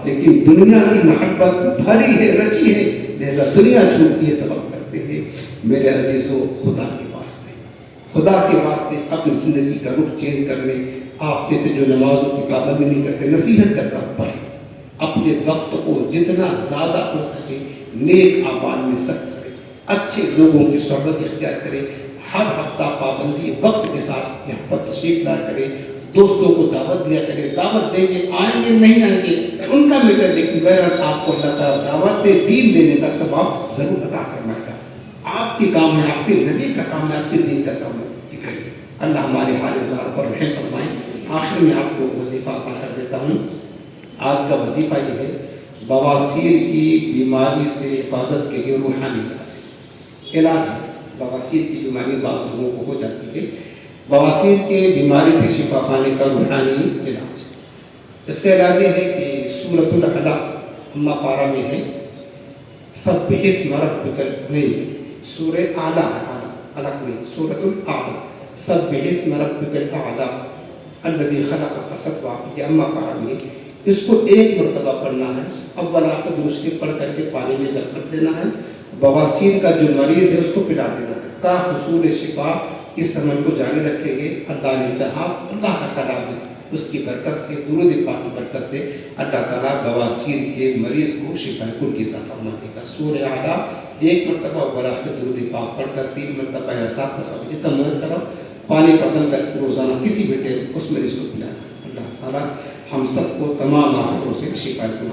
لیکن دنیا کی محبت بھری ہے، رچی ہے، لہذا دنیا چھوٹتی ہے تو غم کرتے ہیں۔ میرے عزیزو، خدا کے واسطے اپنی زندگی کا رخ چینج کرنے، آپ میں سے جو نمازوں کی پابندی نہیں کرتے، نصیحت کرتا پڑھے، اپنے وقت کو جتنا زیادہ ہو سکے نیک اعمال میں صرف کرے، اچھے لوگوں کی صحبت اختیار کرے، ہر ہفتہ پابندی وقت کے ساتھ یہاں پر تشریف لایا کرے، دوستوں کو دعوت دیا کرے، دعوت دیں گے آئیں گے نہیں آئیں گے ان کا میٹر، لیکن بہرحال آپ کو اللہ تعالیٰ دعوت دین دینے کا ثواب ضرور عطا فرمائے گا۔ آپ کی کام ہے، آپ کے نبی کا کام ہے، آپ کے دین کا کام ہے، یہ کریے۔ اللہ ہمارے حال زار پر رحم فرمائیں۔ آخر میں آپ کو وظیفہ عطا کر دیتا ہوں۔ آج کا وظیفہ یہ ہے، بواسیر کی بیماری سے حفاظت کے لیے روحانی علاج ہے۔ بواسیر کی بیماری بعض لوگوں کو ہو جاتی ہے، بواسیر کے بیماری سے شفا پانے کا روحانی علاج۔ اس کا علاج یہ ہے کہ سورۃ العلق اما پارہ میں ہے، سبح اسم ربک، نہیں سورہ اعلیٰ ہے، علق نہیں، سورۃ الاعلیٰ، سبح اسم ربک الاعلیٰ الذی خلق فسویٰ، یہ اما پارہ میں، اس کو ایک مرتبہ پڑھنا ہے، اول آخر درست پڑھ کر کے پانی میں دب کر دینا ہے، بواسیر کا جو مریض ہے اس کو پلا دینا ہے، تا حصول شفا۔ اس عمل کو جاری رکھیں گے، اللہ نے چاہا، اللہ کا کلام ہے، اس کی برکت سے، درود پاک کی برکت سے اللہ تعالیٰ بواسیر کے مریض کو شفا کل کی عطا فرما دے گا۔ سورہ اعلیٰ ایک مرتبہ اول آخر درود پاک پڑھ کر 3 مرتبہ یا 7 مرتبہ جتنا میسر ہو پانی پتن کر کے روزانہ کسی بیٹے اس مریض کو پلانا۔ اللہ تعالیٰ ہم سب کو تمام آفتوں سے شفا کل